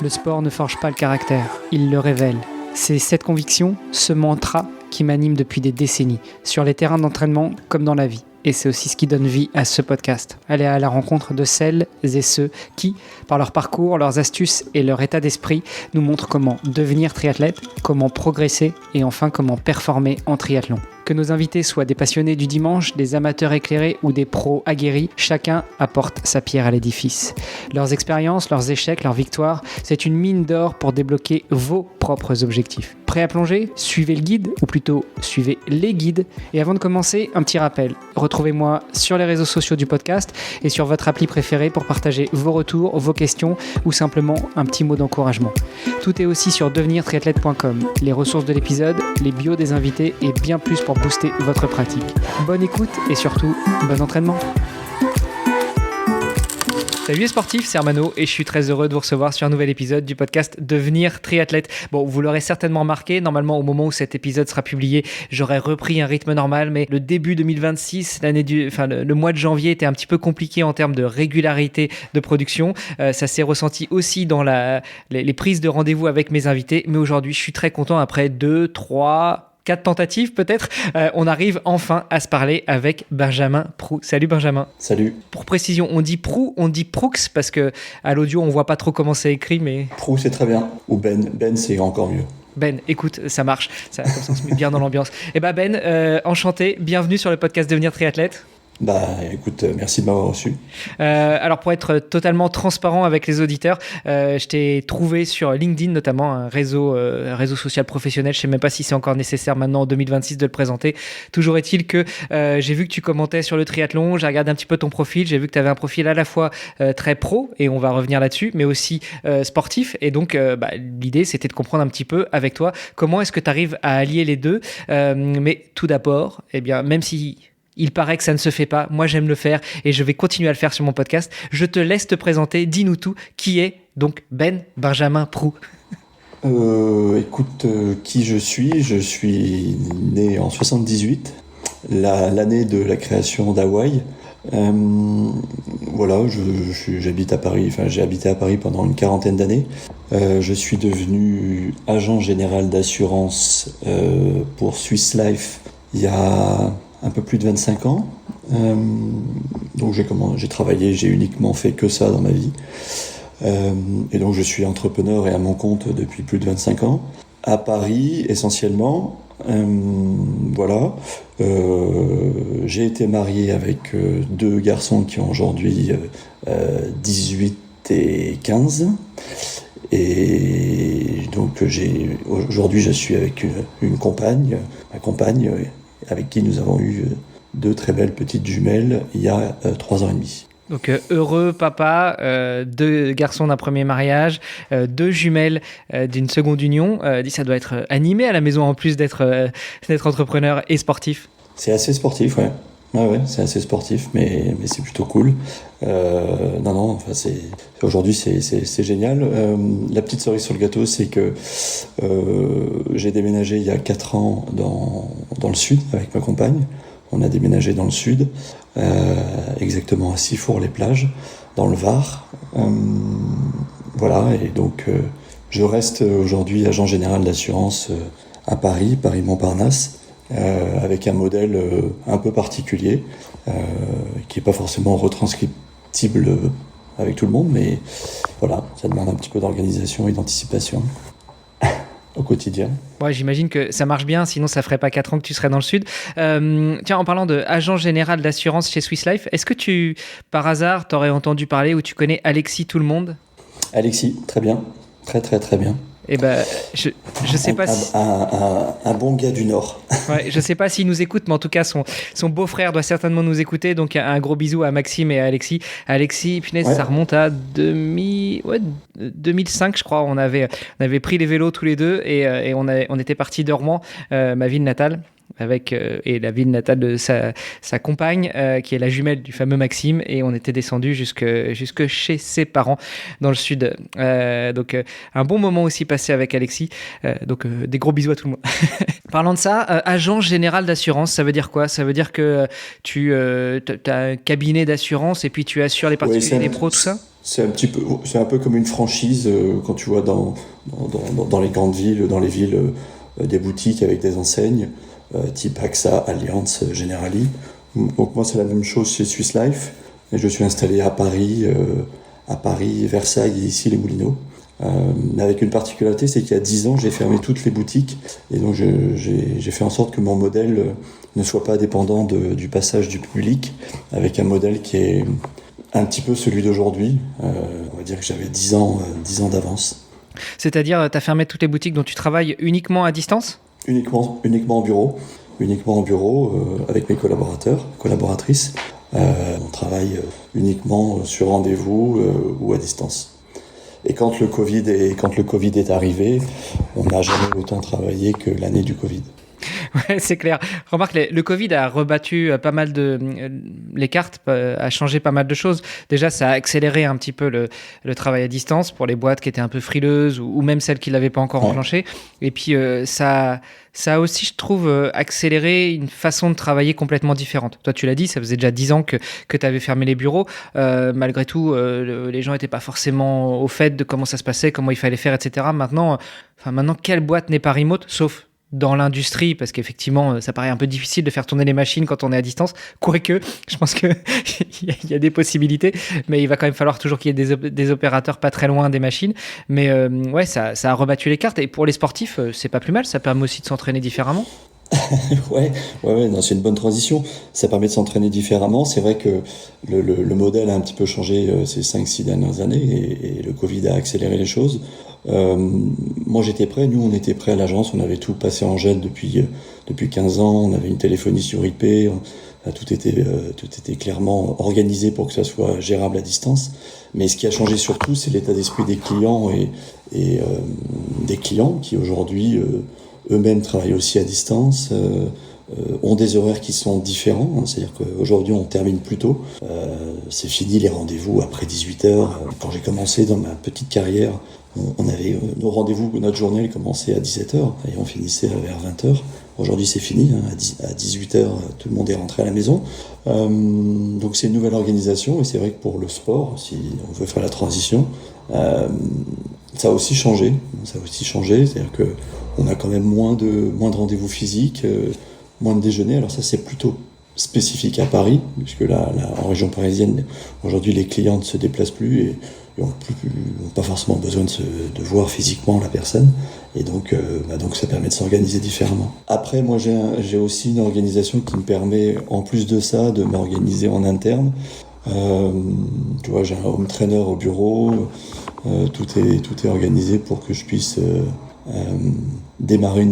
Le sport ne forge pas le caractère, il le révèle. C'est cette conviction, ce mantra qui m'anime depuis des décennies, sur les terrains d'entraînement comme dans la vie. Et c'est aussi ce qui donne vie à ce podcast. Aller à la rencontre de celles et ceux qui, par leur parcours, leurs astuces et leur état d'esprit, nous montrent comment devenir triathlète, comment progresser et enfin comment performer en triathlon. Que nos invités soient des passionnés du dimanche, des amateurs éclairés ou des pros aguerris, chacun apporte sa pierre à l'édifice. Leurs expériences, leurs échecs, leurs victoires, c'est une mine d'or pour débloquer vos propres objectifs. Prêt à plonger ? Suivez le guide, ou plutôt suivez les guides. Et avant de commencer, un petit rappel. Retrouvez-moi sur les réseaux sociaux du podcast et sur votre appli préférée pour partager vos retours, vos questions ou simplement un petit mot d'encouragement. Tout est aussi sur devenirtriathlète.com. Les ressources de l'épisode, les bios des invités et bien plus pour booster votre pratique. Bonne écoute et surtout, bon entraînement. Salut les sportifs, c'est Armano et je suis très heureux de vous recevoir sur un nouvel épisode du podcast Devenir triathlète. Bon, vous l'aurez certainement remarqué, normalement au moment où cet épisode sera publié, j'aurais repris un rythme normal, mais le début 2026, le mois de janvier était un petit peu compliqué en termes de régularité de production. Ça s'est ressenti aussi dans les prises de rendez-vous avec mes invités, mais aujourd'hui je suis très content après 2, 3... 4 tentatives peut-être, on arrive enfin à se parler avec Benjamin Proux. Salut Benjamin. Salut. Pour précision, on dit Proux, on dit Proux parce que à l'audio on voit pas trop comment c'est écrit, mais Proux c'est très bien. Ou Ben c'est encore mieux. Ben, écoute, ça marche, comme ça on se met bien dans l'ambiance. Et bah Ben, enchanté, bienvenue sur le podcast Devenir triathlète. Bah écoute, merci de m'avoir reçu. Alors pour être totalement transparent avec les auditeurs, je t'ai trouvé sur LinkedIn notamment, un réseau social professionnel. Je sais même pas si c'est encore nécessaire maintenant en 2026 de le présenter. Toujours est-il que j'ai vu que tu commentais sur le triathlon, j'ai regardé un petit peu ton profil, j'ai vu que tu avais un profil à la fois très pro, et on va revenir là-dessus, mais aussi sportif. Et donc l'idée c'était de comprendre un petit peu avec toi comment est-ce que tu arrives à allier les deux. Mais tout d'abord, eh bien, même si il paraît que ça ne se fait pas, moi j'aime le faire et je vais continuer à le faire sur mon podcast. Je te laisse te présenter, dis-nous tout. Qui est donc Benjamin Proux? Écoute, qui je suis né en 78, l'année de la création d'Hawaï. Voilà, j'habite à Paris, j'ai habité à Paris pendant une quarantaine d'années. Je suis devenu agent général d'assurance pour Swiss Life il y a un peu plus de 25 ans. Donc j'ai travaillé, j'ai uniquement fait que ça dans ma vie. Et donc je suis entrepreneur et à mon compte depuis plus de 25 ans. À Paris, essentiellement. Voilà. J'ai été marié avec deux garçons qui ont aujourd'hui 18 et 15. Et donc aujourd'hui je suis avec une compagne, ma compagne, avec qui nous avons eu deux très belles petites jumelles il y a 3 ans et demi. Donc heureux papa, 2 garçons d'un premier mariage, 2 jumelles d'une seconde union. Ça doit être animé à la maison en plus d'être entrepreneur et sportif. C'est assez sportif, ouais. Ouais, c'est assez sportif, mais c'est plutôt cool. Aujourd'hui c'est génial. La petite cerise sur le gâteau, c'est que j'ai déménagé il y a 4 ans dans le sud avec ma compagne. On a déménagé dans le sud, exactement à Sifour-les-Plages, dans le Var. Voilà, et donc je reste aujourd'hui agent général d'assurance à Paris Montparnasse. Avec un modèle un peu particulier qui n'est pas forcément retranscriptible avec tout le monde, mais voilà, ça demande un petit peu d'organisation et d'anticipation au quotidien. Ouais, j'imagine que ça marche bien, sinon ça ferait pas 4 ans que tu serais dans le sud. Tiens, en parlant d'agent général d'assurance chez Swiss Life, est-ce que par hasard, t'aurais entendu parler ou tu connais Alexis Tout le Monde ? Alexis, très bien, très bien. Eh ben, je sais pas si... Un bon gars du Nord. Ouais, je sais pas s'il nous écoute, mais en tout cas, son beau-frère doit certainement nous écouter. Donc, un gros bisou à Maxime et à Alexis. Alexis, punaise, ouais. Ça remonte à 2005, je crois. On avait pris les vélos tous les deux et on était partis de Rouen, ma ville natale. et la ville natale de sa compagne, qui est la jumelle du fameux Maxime, et on était descendu jusque chez ses parents dans le sud. Donc un bon moment aussi passé avec Alexis. Donc des gros bisous à tout le monde. Parlant de ça, agent général d'assurance, ça veut dire quoi? Ça veut dire que tu as un cabinet d'assurance et puis tu assures les particuliers, les pros, tout ça? C'est un peu comme une franchise quand tu vois dans les grandes villes, dans les villes, des boutiques avec des enseignes, type AXA, Allianz, Generali. Donc moi c'est la même chose chez Swiss Life, et je suis installé à Paris, Versailles et ici les Moulineaux. Avec une particularité, c'est qu'il y a 10 ans, j'ai fermé toutes les boutiques, et donc j'ai fait en sorte que mon modèle ne soit pas dépendant du passage du public, avec un modèle qui est un petit peu celui d'aujourd'hui. On va dire que j'avais 10 ans d'avance. C'est-à-dire, tu as fermé toutes les boutiques dont tu travailles uniquement à distance? Uniquement en bureau. Uniquement en bureau, avec mes collaboratrices. On travaille uniquement sur rendez-vous ou à distance. Et quand le Covid est arrivé, on n'a jamais autant travaillé que l'année du Covid. Ouais, c'est clair. Remarque, le Covid a rebattu pas mal les cartes, a changé pas mal de choses. Déjà, ça a accéléré un petit peu le travail à distance pour les boîtes qui étaient un peu frileuses ou même celles qui ne l'avaient pas encore enclenché. Et puis, ça a aussi, je trouve, accéléré une façon de travailler complètement différente. Toi, tu l'as dit, ça faisait déjà 10 ans que tu avais fermé les bureaux. Malgré tout, les gens n'étaient pas forcément au fait de comment ça se passait, comment il fallait faire, etc. Maintenant, quelle boîte n'est pas remote, sauf dans l'industrie, parce qu'effectivement, ça paraît un peu difficile de faire tourner les machines quand on est à distance. Quoique, je pense qu'il y a des possibilités, mais il va quand même falloir toujours qu'il y ait des opérateurs pas très loin des machines. Mais ouais, ça a rebattu les cartes. Et pour les sportifs, c'est pas plus mal. Ça permet aussi de s'entraîner différemment. Ouais, non, c'est une bonne transition. Ça permet de s'entraîner différemment. C'est vrai que le modèle a un petit peu changé ces 5-6 dernières années, et le Covid a accéléré les choses. Moi j'étais prêt, nous on était prêts à l'agence, on avait tout passé en gel depuis 15 ans, on avait une téléphonie sur IP, tout était clairement organisé pour que ça soit gérable à distance. Mais ce qui a changé surtout, c'est l'état d'esprit des clients et des clients qui aujourd'hui eux-mêmes travaillent aussi à distance, ont des horaires qui sont différents, c'est-à-dire qu'aujourd'hui on termine plus tôt, c'est fini les rendez-vous après 18h. Quand j'ai commencé dans ma petite carrière, on avait nos rendez-vous, notre journée elle commençait à 17h et on finissait vers 20h. Aujourd'hui c'est fini, à 18h tout le monde est rentré à la maison. Donc c'est une nouvelle organisation, et c'est vrai que pour le sport, si on veut faire la transition, ça a aussi changé, c'est-à-dire que on a quand même moins de rendez-vous physiques, moins de déjeuners. Alors ça c'est plutôt spécifique à Paris, puisque là en région parisienne, aujourd'hui les clients ne se déplacent plus et n'ont pas forcément besoin de voir physiquement la personne, et donc ça permet de s'organiser différemment. Après, moi j'ai aussi une organisation qui me permet, en plus de ça, de m'organiser en interne. Tu vois, j'ai un home trainer au bureau, tout est organisé pour que je puisse démarrer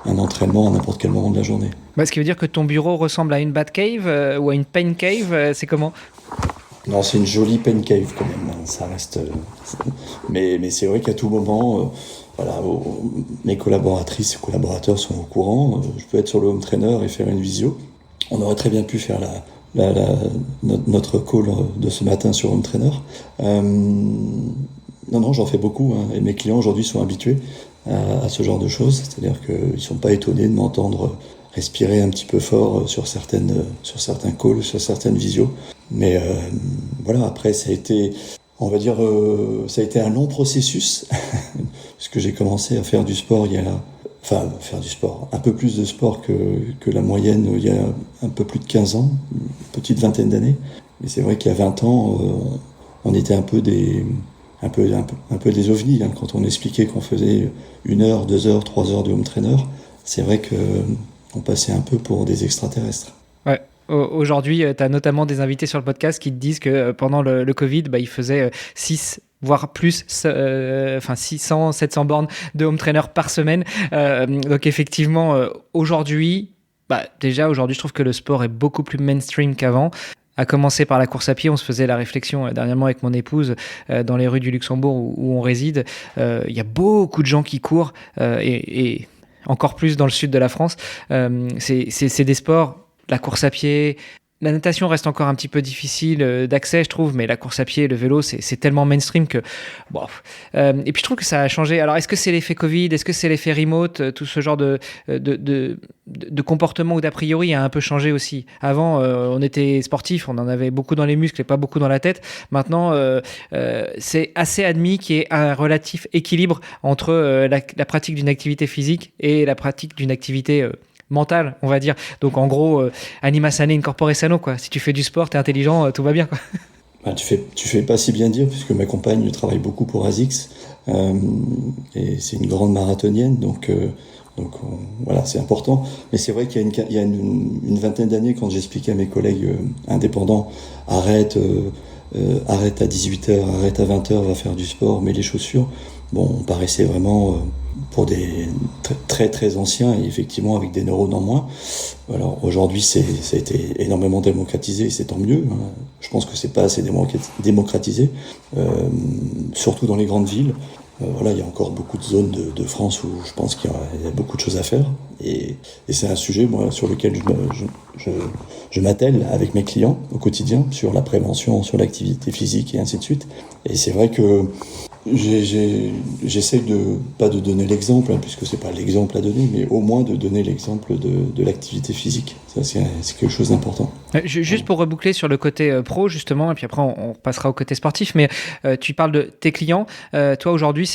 un entraînement à n'importe quel moment de la journée. Ce qui veut dire que ton bureau ressemble à une Batcave ou à une Pain Cave, c'est comment ? Non, c'est une jolie Pain Cave quand même, ça reste... Mais c'est vrai qu'à tout moment, mes collaboratrices et collaborateurs sont au courant, je peux être sur le home trainer et faire une visio. On aurait très bien pu faire notre call de ce matin sur home trainer. Non, j'en fais beaucoup, et mes clients aujourd'hui sont habitués à ce genre de choses, c'est-à-dire qu'ils ne sont pas étonnés de m'entendre respirer un petit peu fort sur certains calls, sur certaines visios. Mais voilà, après ça a été un long processus, puisque j'ai commencé à faire du sport un peu plus de sport que la moyenne il y a un peu plus de 15 ans, une petite vingtaine d'années. Mais c'est vrai qu'il y a 20 ans, on était un peu des ovnis, quand on expliquait qu'on faisait 1 heure, 2 heures, 3 heures de home trainer. C'est vrai qu'on passait un peu pour des extraterrestres. Ouais. Aujourd'hui, tu as notamment des invités sur le podcast qui te disent que pendant le Covid, ils faisaient 6 voire plus, 600, 700 bornes de home trainer par semaine. Donc effectivement, aujourd'hui, je trouve que le sport est beaucoup plus mainstream qu'avant. À commencer par la course à pied, on se faisait la réflexion dernièrement avec mon épouse dans les rues du Luxembourg où on réside. Il y a beaucoup de gens qui courent et encore plus dans le sud de la France. C'est des sports, la course à pied. La natation reste encore un petit peu difficile d'accès, je trouve, mais la course à pied, le vélo, c'est tellement mainstream que... Bon. Et puis je trouve que ça a changé. Alors, est-ce que c'est l'effet Covid? Est-ce que c'est l'effet remote? Tout ce genre de comportement ou d'a priori a un peu changé aussi. Avant, on était sportif, on en avait beaucoup dans les muscles et pas beaucoup dans la tête. Maintenant, c'est assez admis qu'il y ait un relatif équilibre entre la pratique d'une activité physique et la pratique d'une activité mentale, on va dire. Donc en gros, anima sane in corpore sano, quoi. Si tu fais du sport, t'es intelligent, tout va bien, quoi. Bah, tu fais pas si bien dire, puisque ma compagne travaille beaucoup pour ASICS, et c'est une grande marathonienne, donc voilà, c'est important. Mais c'est vrai qu'il y a une vingtaine d'années, quand j'expliquais à mes collègues indépendants, arrête à 18h, arrête à 20h, va faire du sport, mets les chaussures. Bon, on paraissait vraiment pour des très très anciens et effectivement avec des neurones en moins. Alors aujourd'hui, ça a été énormément démocratisé et c'est tant mieux. Hein. Je pense que c'est pas assez démocratisé, surtout dans les grandes villes. Voilà, il y a encore beaucoup de zones de France où je pense qu'il y a beaucoup de choses à faire. Et c'est un sujet, moi, sur lequel je m'attelle avec mes clients au quotidien, sur la prévention, sur l'activité physique et ainsi de suite. Et c'est vrai que j'essaie pas de donner l'exemple, hein, puisque c'est pas l'exemple à donner, mais au moins de donner l'exemple de l'activité physique. Ça, c'est quelque chose d'important. Juste pour reboucler sur le côté pro, justement, et puis après on passera au côté sportif, mais tu parles de tes clients. Toi, aujourd'hui,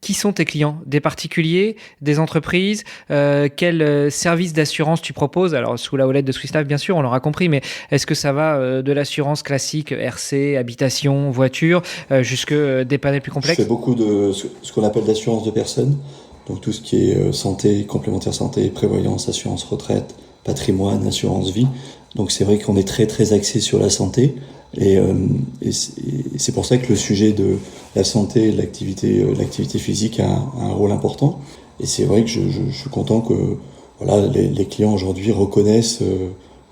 qui sont tes clients? Des particuliers, des entreprises? Quel service d'assurance tu proposes? Alors, sous la houlette de Swiss Life, bien sûr, on l'aura compris, mais est-ce que ça va de l'assurance classique, RC, habitation, voiture, jusque des panels plus complexes? Je fais beaucoup de ce qu'on appelle d'assurance de personnes, donc tout ce qui est santé, complémentaire santé, prévoyance, assurance retraite, patrimoine, assurance vie. Donc c'est vrai qu'on est très très axé sur la santé. Et c'est pour ça que le sujet de la santé et de l'activité physique a un rôle important. Et c'est vrai que je suis content que voilà, les clients aujourd'hui reconnaissent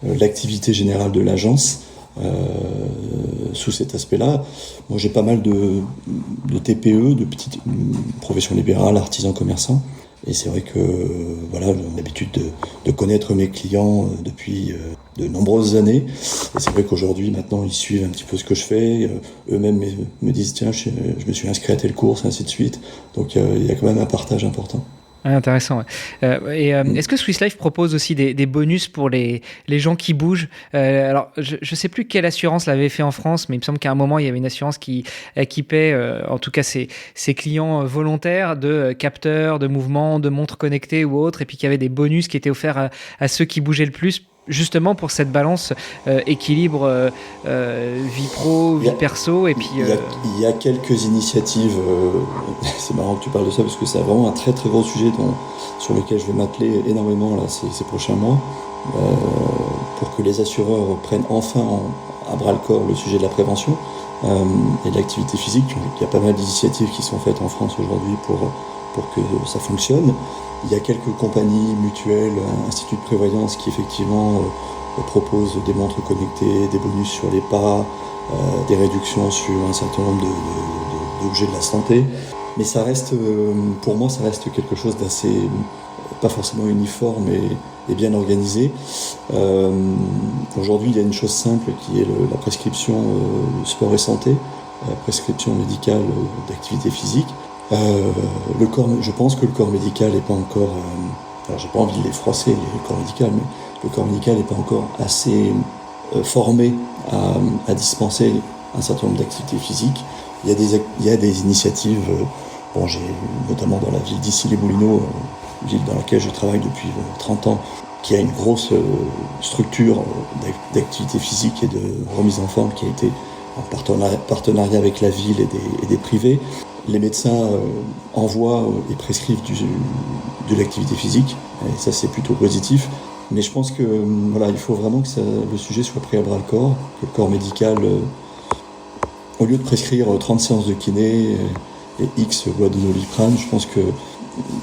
l'activité générale de l'agence sous cet aspect-là. Moi, j'ai pas mal de TPE, de petites professions libérales, artisans, commerçants. Et c'est vrai que voilà, j'ai l'habitude de connaître mes clients depuis de nombreuses années. Et c'est vrai qu'aujourd'hui, maintenant, ils suivent un petit peu ce que je fais. Eux-mêmes me disent, tiens, je me suis inscrit à telle course, ainsi de suite. Donc il y a quand même un partage important. Intéressant. Ouais. Est-ce que Swiss Life propose aussi des bonus pour les gens qui bougent? Alors, je ne sais plus quelle assurance l'avait fait en France, mais il me semble qu'à un moment, il y avait une assurance qui équipait, en tout cas, ses clients volontaires de capteurs, de mouvements, de montres connectées ou autres, et puis qu'il y avait des bonus qui étaient offerts à ceux qui bougeaient le plus, justement pour cette balance équilibre vie pro, vie perso. Et puis, il y a quelques initiatives, c'est marrant que tu parles de ça parce que c'est vraiment un très très gros sujet sur lequel je vais m'atteler énormément là, ces prochains mois, pour que les assureurs prennent enfin à bras le corps le sujet de la prévention et de l'activité physique. Il y a pas mal d'initiatives qui sont faites en France aujourd'hui pour que ça fonctionne. Il y a quelques compagnies mutuelles, instituts de prévoyance qui effectivement proposent des montres connectées, des bonus sur les pas, des réductions sur un certain nombre d'objets de la santé. Mais ça reste, pour moi, ça reste quelque chose d'assez, pas forcément uniforme et bien organisé. Aujourd'hui, il y a une chose simple qui est la prescription sport et santé, la prescription médicale d'activité physique. Je pense que le corps médical n'est pas encore, alors j'ai pas envie de les froisser, le corps médical, mais le corps médical n'est pas encore assez formé à dispenser un certain nombre d'activités physiques. Il y a des initiatives, j'ai notamment dans la ville d'Issy-les-Moulineaux, ville dans laquelle je travaille depuis 30 ans, qui a une grosse structure d'activité physique et de remise en forme qui a été en partenariat avec la ville et des privés. Les médecins envoient et prescrivent de l'activité physique, et ça c'est plutôt positif. Mais je pense que voilà, il faut vraiment que le sujet soit pris à bras le corps, que le corps médical, au lieu de prescrire 30 séances de kiné et X lois de Doliprane, je pense qu'il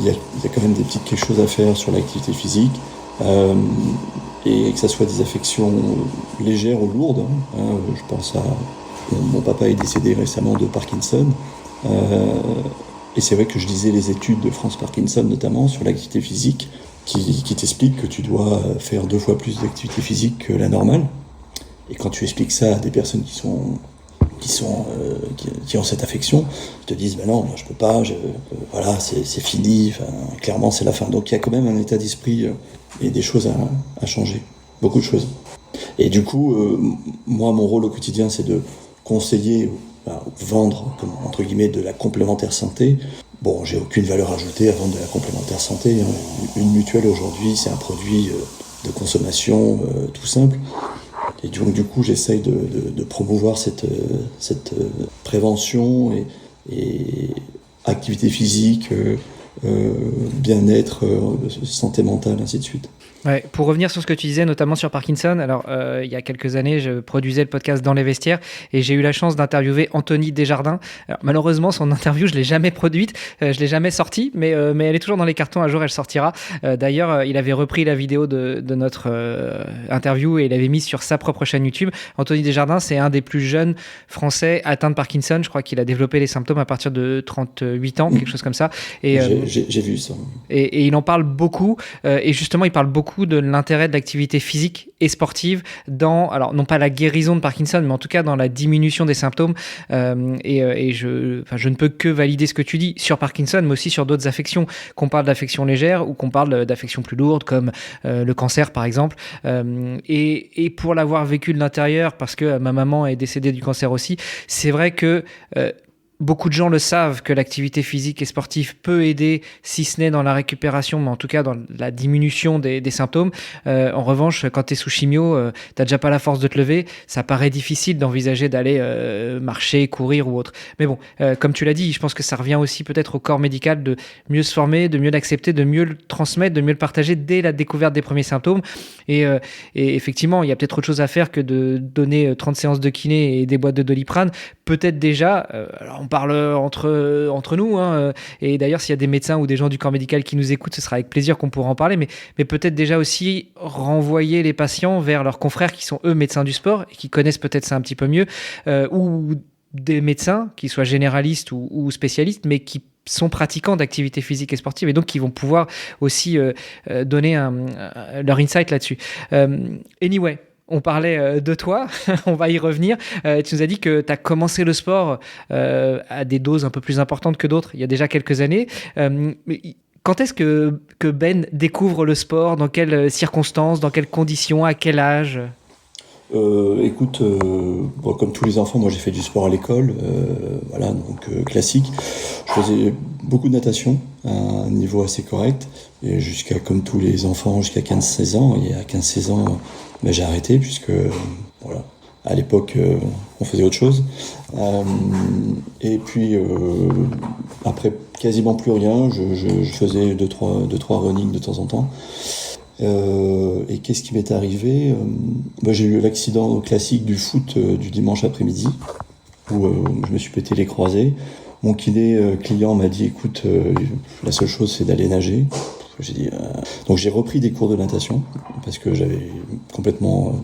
y a quand même quelque chose à faire sur l'activité physique, et que ça soit des affections légères ou lourdes. Je pense à mon papa est décédé récemment de Parkinson. Et c'est vrai que je lisais les études de Franz Parkinson, notamment, sur l'activité physique, qui t'explique que tu dois faire 2 fois plus d'activité physique que la normale. Et quand tu expliques ça à des personnes qui ont cette affection, ils te disent non, moi je peux pas, voilà, c'est fini, clairement c'est la fin. Donc il y a quand même un état d'esprit et des choses à changer, beaucoup de choses. Et du coup, moi mon rôle au quotidien c'est de conseiller, vendre entre guillemets de la complémentaire santé. Bon, j'ai aucune valeur ajoutée à vendre de la complémentaire santé. Une mutuelle aujourd'hui c'est un produit de consommation tout simple. Et donc du coup j'essaye de promouvoir cette prévention et activité physique, bien-être, santé mentale, ainsi de suite. Ouais, pour revenir sur ce que tu disais, notamment sur Parkinson, alors il y a quelques années, je produisais le podcast Dans les vestiaires et j'ai eu la chance d'interviewer Anthony Desjardins. Alors, malheureusement, son interview, je ne l'ai jamais produite, je ne l'ai jamais sortie, mais elle est toujours dans les cartons, un jour elle sortira. D'ailleurs, il avait repris la vidéo de notre interview et il l'avait mise sur sa propre chaîne YouTube. Anthony Desjardins, c'est un des plus jeunes Français atteints de Parkinson. Je crois qu'il a développé les symptômes à partir de 38 ans, quelque chose comme ça. Et, j'ai vu ça. Et il en parle beaucoup, et justement, il parle beaucoup de l'intérêt de l'activité physique et sportive dans, alors non pas la guérison de Parkinson, mais en tout cas dans la diminution des symptômes. Et je ne peux que valider ce que tu dis sur Parkinson, mais aussi sur d'autres affections, qu'on parle d'affections légères ou qu'on parle d'affections plus lourdes, comme le cancer par exemple. Et pour l'avoir vécu de l'intérieur, parce que ma maman est décédée du cancer aussi, c'est vrai que beaucoup de gens le savent que l'activité physique et sportive peut aider, si ce n'est dans la récupération, mais en tout cas dans la diminution des symptômes. En revanche, quand tu es sous chimio, tu n'as déjà pas la force de te lever, ça paraît difficile d'envisager d'aller marcher, courir ou autre. Mais bon, comme tu l'as dit, je pense que ça revient aussi peut-être au corps médical de mieux se former, de mieux l'accepter, de mieux le transmettre, de mieux le partager dès la découverte des premiers symptômes. Et effectivement, il y a peut-être autre chose à faire que de donner 30 séances de kiné et des boîtes de Doliprane. Peut-être déjà, alors on parle entre nous, hein, et d'ailleurs s'il y a des médecins ou des gens du corps médical qui nous écoutent, ce sera avec plaisir qu'on pourra en parler, mais peut-être déjà aussi renvoyer les patients vers leurs confrères qui sont eux médecins du sport et qui connaissent peut-être ça un petit peu mieux, ou des médecins qui soient généralistes ou spécialistes, mais qui sont pratiquants d'activités physiques et sportives et donc qui vont pouvoir aussi donner leur insight là-dessus. Anyway, on parlait de toi, on va y revenir. Tu nous as dit que tu as commencé le sport à des doses un peu plus importantes que d'autres il y a déjà quelques années. Quand est-ce que Ben découvre le sport? Dans quelles circonstances? Dans quelles conditions? À quel âge? Écoute, bon, comme tous les enfants, moi j'ai fait du sport à l'école, voilà, donc classique. Je faisais beaucoup de natation à un niveau assez correct, et jusqu'à, comme tous les enfants, jusqu'à 15-16 ans. Et à 15-16 ans, j'ai arrêté, puisque, voilà, à l'époque, on faisait autre chose. Et puis, après, quasiment plus rien, je faisais 2-3 running de temps en temps. Et qu'est-ce qui m'est arrivé? J'ai eu l'accident classique du foot du dimanche après-midi, où je me suis pété les croisés. Mon kiné client m'a dit écoute, la seule chose c'est d'aller nager. J'ai dit, donc j'ai repris des cours de natation parce que j'avais complètement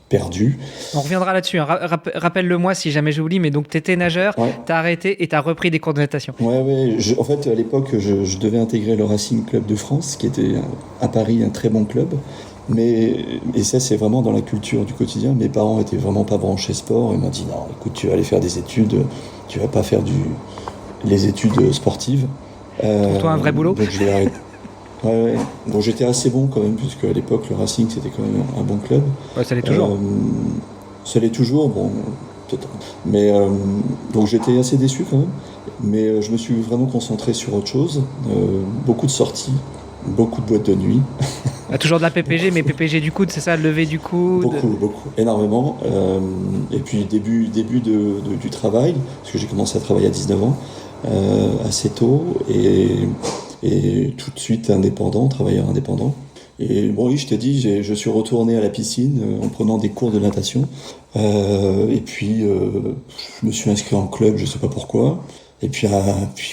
perdu. On reviendra là-dessus, hein. Rappelle-le-moi si jamais j'oublie, mais donc tu étais nageur, ouais. Tu as arrêté et tu as repris des cours de natation. Ouais. En fait, à l'époque, je devais intégrer le Racing Club de France, qui était à Paris un très bon club. Et ça, c'est vraiment dans la culture du quotidien. Mes parents étaient vraiment pas branchés sport. Ils m'ont dit non, écoute, tu vas aller faire des études, tu vas pas faire les études sportives. Pour toi, un vrai boulot. Donc je l'ai arrêté. Ouais. Bon, j'étais assez bon quand même, puisque à l'époque, le Racing, c'était quand même un bon club. Ouais, ça l'est toujours. Ça l'est toujours, bon, peut-être. Mais donc j'étais assez déçu quand même. Mais je me suis vraiment concentré sur autre chose. Beaucoup de sorties, beaucoup de boîtes de nuit. Toujours de la PPG, mais PPG du coude, c'est ça, lever du coude? Beaucoup, énormément. Et puis début du travail, parce que j'ai commencé à travailler à 19 ans, assez tôt, et tout de suite travailleur indépendant. Et bon, oui, je t'ai dit, je suis retourné à la piscine en prenant des cours de natation. Et puis, je me suis inscrit en club, je sais pas pourquoi. Et puis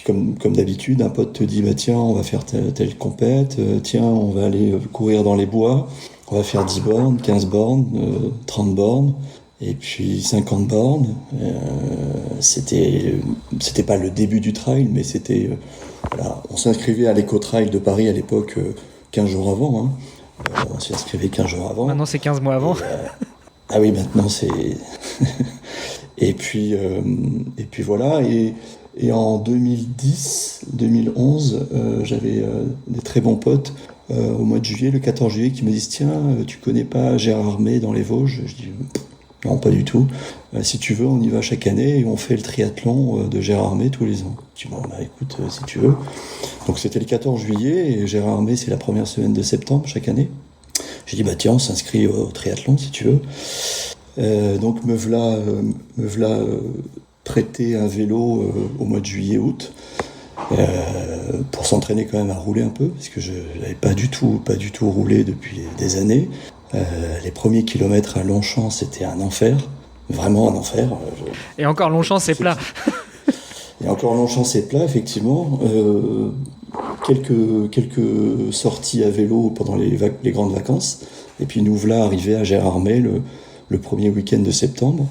comme d'habitude, un pote te dit, bah tiens, on va faire telle compète, tiens, on va aller courir dans les bois, on va faire 10 bornes, 15 bornes, 30 bornes. Et puis 50 bornes, c'était pas le début du trail, mais c'était, voilà, on s'inscrivait à l'Eco-Trail de Paris à l'époque 15 jours avant. Hein. On s'y inscrivait 15 jours avant. Maintenant, c'est 15 mois avant. Ah oui, maintenant c'est... et puis voilà, et en 2010-2011, j'avais des très bons potes au mois de juillet, le 14 juillet, qui me disent « Tiens, tu connais pas Gérard Armé dans les Vosges ?» Je dis « Non, pas du tout. Si tu veux, on y va chaque année et on fait le triathlon de Gérard Armé tous les ans. » Je dis « Bon, bah écoute, si tu veux. » Donc c'était le 14 juillet, et Gérard Armé, c'est la première semaine de septembre chaque année. J'ai dit, bah tiens, on s'inscrit au triathlon si tu veux. Donc me voilà prêté un vélo au mois de juillet-août pour s'entraîner quand même à rouler un peu, parce que je n'avais pas du tout roulé depuis des années. Les premiers kilomètres à Longchamp, c'était un enfer, vraiment un enfer. Et encore Longchamp, c'est plat. Et encore Longchamp, c'est plat, effectivement. Quelques sorties à vélo pendant les grandes vacances. Et puis nous voilà arrivés à Gérard Armé le premier week-end de septembre.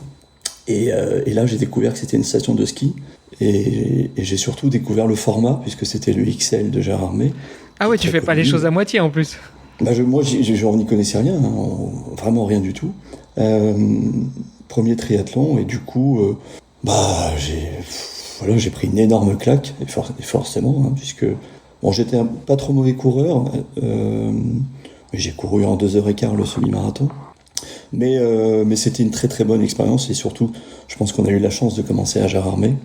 Et là, j'ai découvert que c'était une station de ski. Et j'ai surtout découvert le format, puisque c'était le XL de Gérard Armé. Ah ouais, tu fais pas les choses à moitié en plus. Bah moi, je n'y connaissais rien, hein, vraiment rien du tout. Premier triathlon, et du coup, j'ai pris une énorme claque, et forcément, hein, puisque bon, j'étais pas trop mauvais coureur, mais j'ai couru en 2h15 le semi-marathon. Mais c'était une très très bonne expérience, et surtout, je pense qu'on a eu la chance de commencer à Gérard Armé.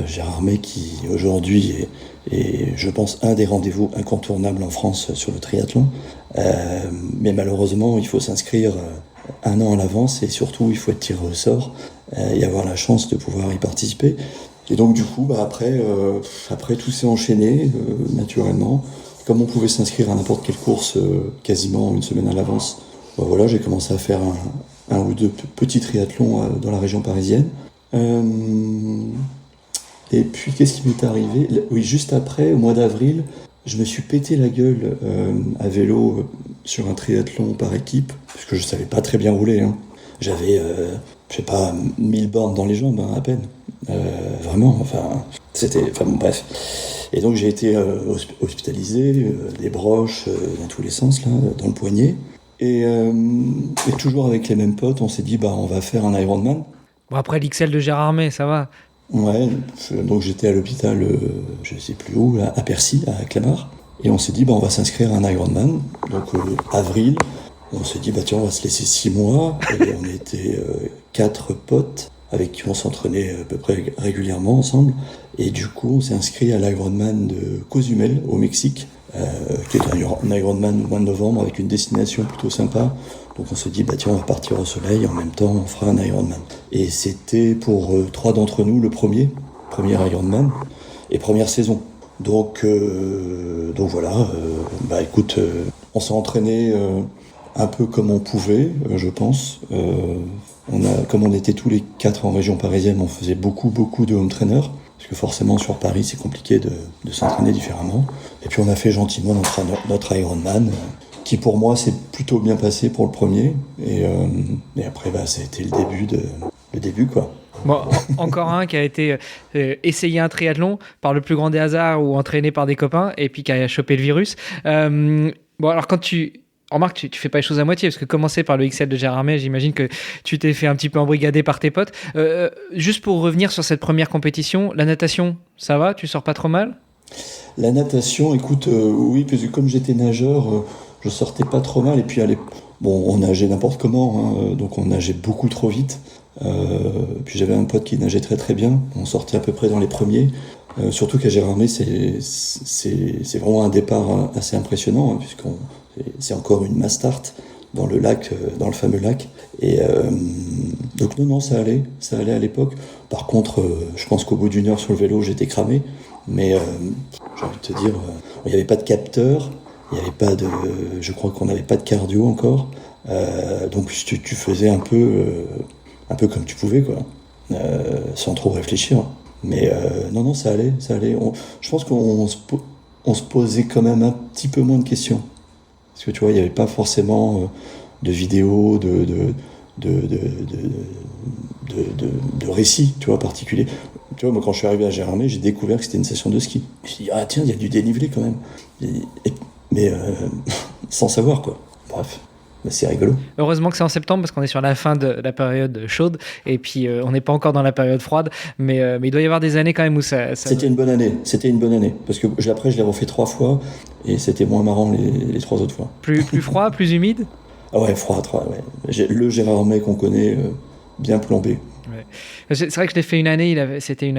Gérard Armé qui aujourd'hui est, je pense, un des rendez-vous incontournables en France sur le triathlon. Mais malheureusement, il faut s'inscrire un an à l'avance, et surtout, il faut être tiré au sort et avoir la chance de pouvoir y participer. Et donc du coup, après tout s'est enchaîné naturellement. Comme on pouvait s'inscrire à n'importe quelle course quasiment une semaine à l'avance, voilà, j'ai commencé à faire un ou deux petits triathlons dans la région parisienne. Et puis qu'est-ce qui m'est arrivé ? Oui, juste après, au mois d'avril, je me suis pété la gueule à vélo sur un triathlon par équipe, parce que je savais pas très bien rouler. Hein. J'avais, 1000 bornes dans les jambes, hein, à peine. Vraiment, bref. Et donc j'ai été hospitalisé, des broches dans tous les sens, là, dans le poignet. Et toujours avec les mêmes potes, on s'est dit, on va faire un Ironman. Bon, après l'XL de Gérard Armé, ça va. Ouais, donc j'étais à l'hôpital, je sais plus où, à Percy, à Clamart. Et on s'est dit, on va s'inscrire à un Ironman. Donc avril, on s'est dit, tiens, on va se laisser 6 mois. Et on était 4 potes avec qui on s'entraînait à peu près régulièrement ensemble. Et du coup, on s'est inscrit à l'Ironman de Cozumel, au Mexique, qui est un Ironman au mois de novembre avec une destination plutôt sympa. Donc on s'est dit, tiens, on va partir au soleil, en même temps, on fera un Ironman. Et c'était pour 3 d'entre nous le premier Ironman et première saison. Donc voilà, écoute, on s'est entraîné un peu comme on pouvait, je pense. Comme on était tous les 4 en région parisienne, on faisait beaucoup de home trainer, parce que forcément sur Paris c'est compliqué de s'entraîner différemment. Et puis on a fait gentiment notre Ironman, qui pour moi s'est plutôt bien passé pour le premier, et après ça a été le début quoi. Bon, encore un qui a été essayé un triathlon par le plus grand des hasards ou entraîné par des copains et puis qui a chopé le virus. Bon, alors quand tu remarques, tu fais pas les choses à moitié, parce que commencer par le XL de Gérard Armé, j'imagine que tu t'es fait un petit peu embrigader par tes potes. Juste pour revenir sur cette première compétition, la natation, ça va ? Tu sors pas trop mal ? La natation, écoute, oui, parce que comme j'étais nageur, je sortais pas trop mal. Et puis on nageait n'importe comment, hein, donc on nageait beaucoup trop vite. Puis j'avais un pote qui nageait très très bien, on sortait à peu près dans les premiers. Surtout qu'à Gérard Armé, c'est vraiment un départ assez impressionnant, hein, puisqu'on c'est encore une mass start dans le lac, dans le fameux lac. Et donc non, ça allait à l'époque. Par contre, je pense qu'au bout d'une heure sur le vélo, j'étais cramé. Mais j'ai envie de te dire, il n'y avait pas de capteur, je crois qu'on n'avait pas de cardio encore. Donc tu faisais un peu comme tu pouvais, quoi, sans trop réfléchir. Mais non, ça allait. Je pense qu'on se posait quand même un petit peu moins de questions. Parce que tu vois, il n'y avait pas forcément de vidéos, de récits, tu vois, particuliers. Tu vois, moi, quand je suis arrivé à Gérardmer, j'ai découvert que c'était une station de ski. Je me suis dit, ah tiens, il y a du dénivelé quand même. Mais sans savoir, quoi. Bref. Bah, c'est rigolo. Heureusement que c'est en septembre parce qu'on est sur la fin de la période chaude et puis on n'est pas encore dans la période froide, mais il doit y avoir des années quand même où ça... C'était une bonne année, parce que après je l'ai refait 3 fois et c'était moins marrant les 3 autres fois. Plus froid, plus humide? Ah ouais, froid, ouais. Le Gérardmer qu'on connaît, bien plombé. Ouais. C'est vrai que je l'ai fait une année, c'était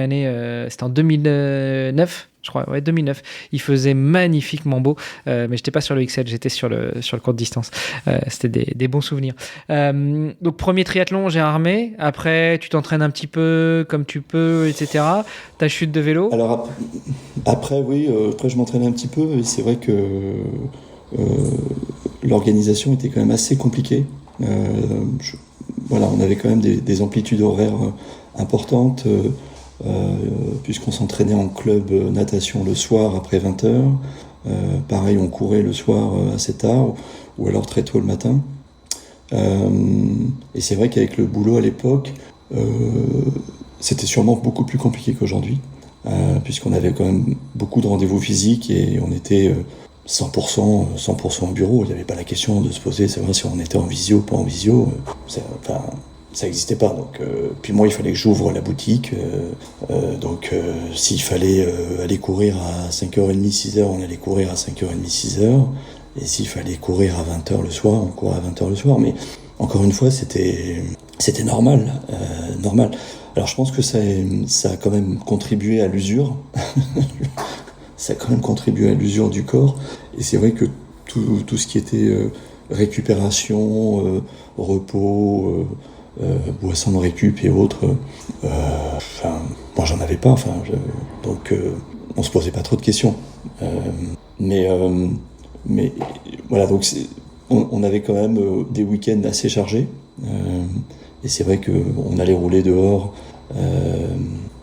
en 2009, je crois, ouais, 2009. Il faisait magnifiquement beau, mais j'étais pas sur le XL, j'étais sur le courte distance. C'était des bons souvenirs. Donc premier triathlon, Gérardmer. Après, tu t'entraînes un petit peu comme tu peux, etc. Ta chute de vélo. Alors après, oui, après je m'entraînais un petit peu, et c'est vrai que l'organisation était quand même assez compliquée. Voilà, on avait quand même des amplitudes horaires importantes, puisqu'on s'entraînait en club natation le soir après 20h. Pareil, on courait le soir assez tard, ou alors très tôt le matin. Et c'est vrai qu'avec le boulot à l'époque, c'était sûrement beaucoup plus compliqué qu'aujourd'hui, puisqu'on avait quand même beaucoup de rendez-vous physiques et on était 100% au bureau. Il n'y avait pas la question de se poser, savoir si on était en visio ou pas en visio. Ça n'existait pas. Donc, puis moi, il fallait que j'ouvre la boutique. Donc, s'il fallait aller courir à 5h30, 6h, on allait courir à 5h30, 6h. Et s'il fallait courir à 20h le soir, on courait à 20h le soir. Mais encore une fois, c'était normal. Normal. Alors, je pense que ça a quand même contribué à l'usure. Ça a quand même contribué à l'usure du corps. Et c'est vrai que tout ce qui était récupération, repos, boissons de récup et autres, moi j'en avais pas. Donc on se posait pas trop de questions. Mais voilà, donc on avait quand même des week-ends assez chargés. Et c'est vrai qu'on allait rouler dehors.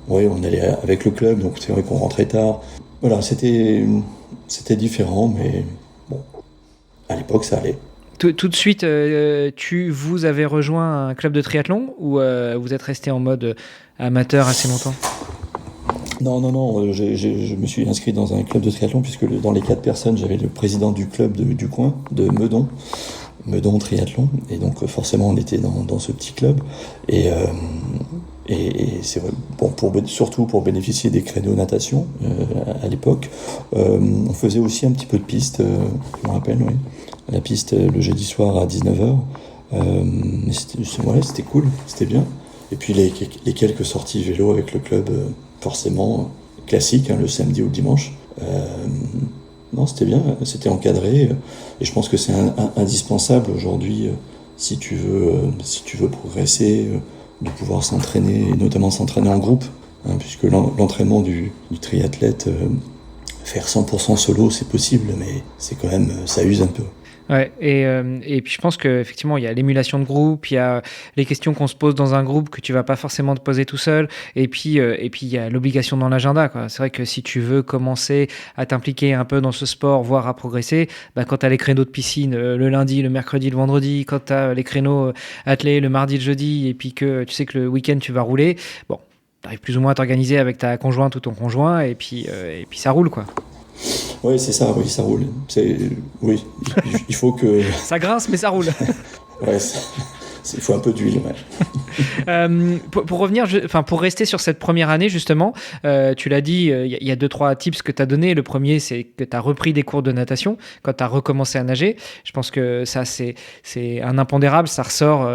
Ouais, on allait avec le club, donc c'est vrai qu'on rentrait tard. Voilà, c'était différent, mais bon, à l'époque, ça allait. Tout de suite, vous avez rejoint un club de triathlon ou vous êtes resté en mode amateur assez longtemps? Non, je me suis inscrit dans un club de triathlon puisque dans les 4 personnes, j'avais le président du club du coin, de Meudon Triathlon, et donc forcément on était dans ce petit club, et c'est vrai, bon, surtout pour bénéficier des créneaux natation à l'époque. On faisait aussi un petit peu de piste, je me rappelle, oui. La piste le jeudi soir à 19h. C'était cool, c'était bien. Et puis les quelques sorties vélo avec le club, forcément classique, le samedi ou le dimanche. Non, c'était bien, c'était encadré. Et je pense que c'est indispensable aujourd'hui, si tu veux progresser, de pouvoir s'entraîner, et notamment s'entraîner en groupe, puisque l'entraînement du triathlète, faire 100% solo, c'est possible, mais c'est quand même, ça use un peu. Ouais, et puis je pense qu'effectivement, il y a l'émulation de groupe, il y a les questions qu'on se pose dans un groupe que tu vas pas forcément te poser tout seul, et puis il y a l'obligation dans l'agenda, quoi. C'est vrai que si tu veux commencer à t'impliquer un peu dans ce sport, voire à progresser, quand tu as les créneaux de piscine le lundi, le mercredi, le vendredi, quand tu as les créneaux athlés le mardi, le jeudi, et puis que tu sais que le week-end tu vas rouler, bon, tu arrives plus ou moins à t'organiser avec ta conjointe ou ton conjoint, et puis ça roule, quoi. Oui, c'est ça, oui, ça roule. Oui, il faut que... Ça grince, mais ça roule. Ouais, il faut un peu d'huile, ouais. Pour revenir, pour rester sur cette première année, justement, tu l'as dit, il y a 2-3 tips que tu as donnés. Le premier, c'est que tu as repris des cours de natation quand tu as recommencé à nager. Je pense que ça, c'est un impondérable. Ça ressort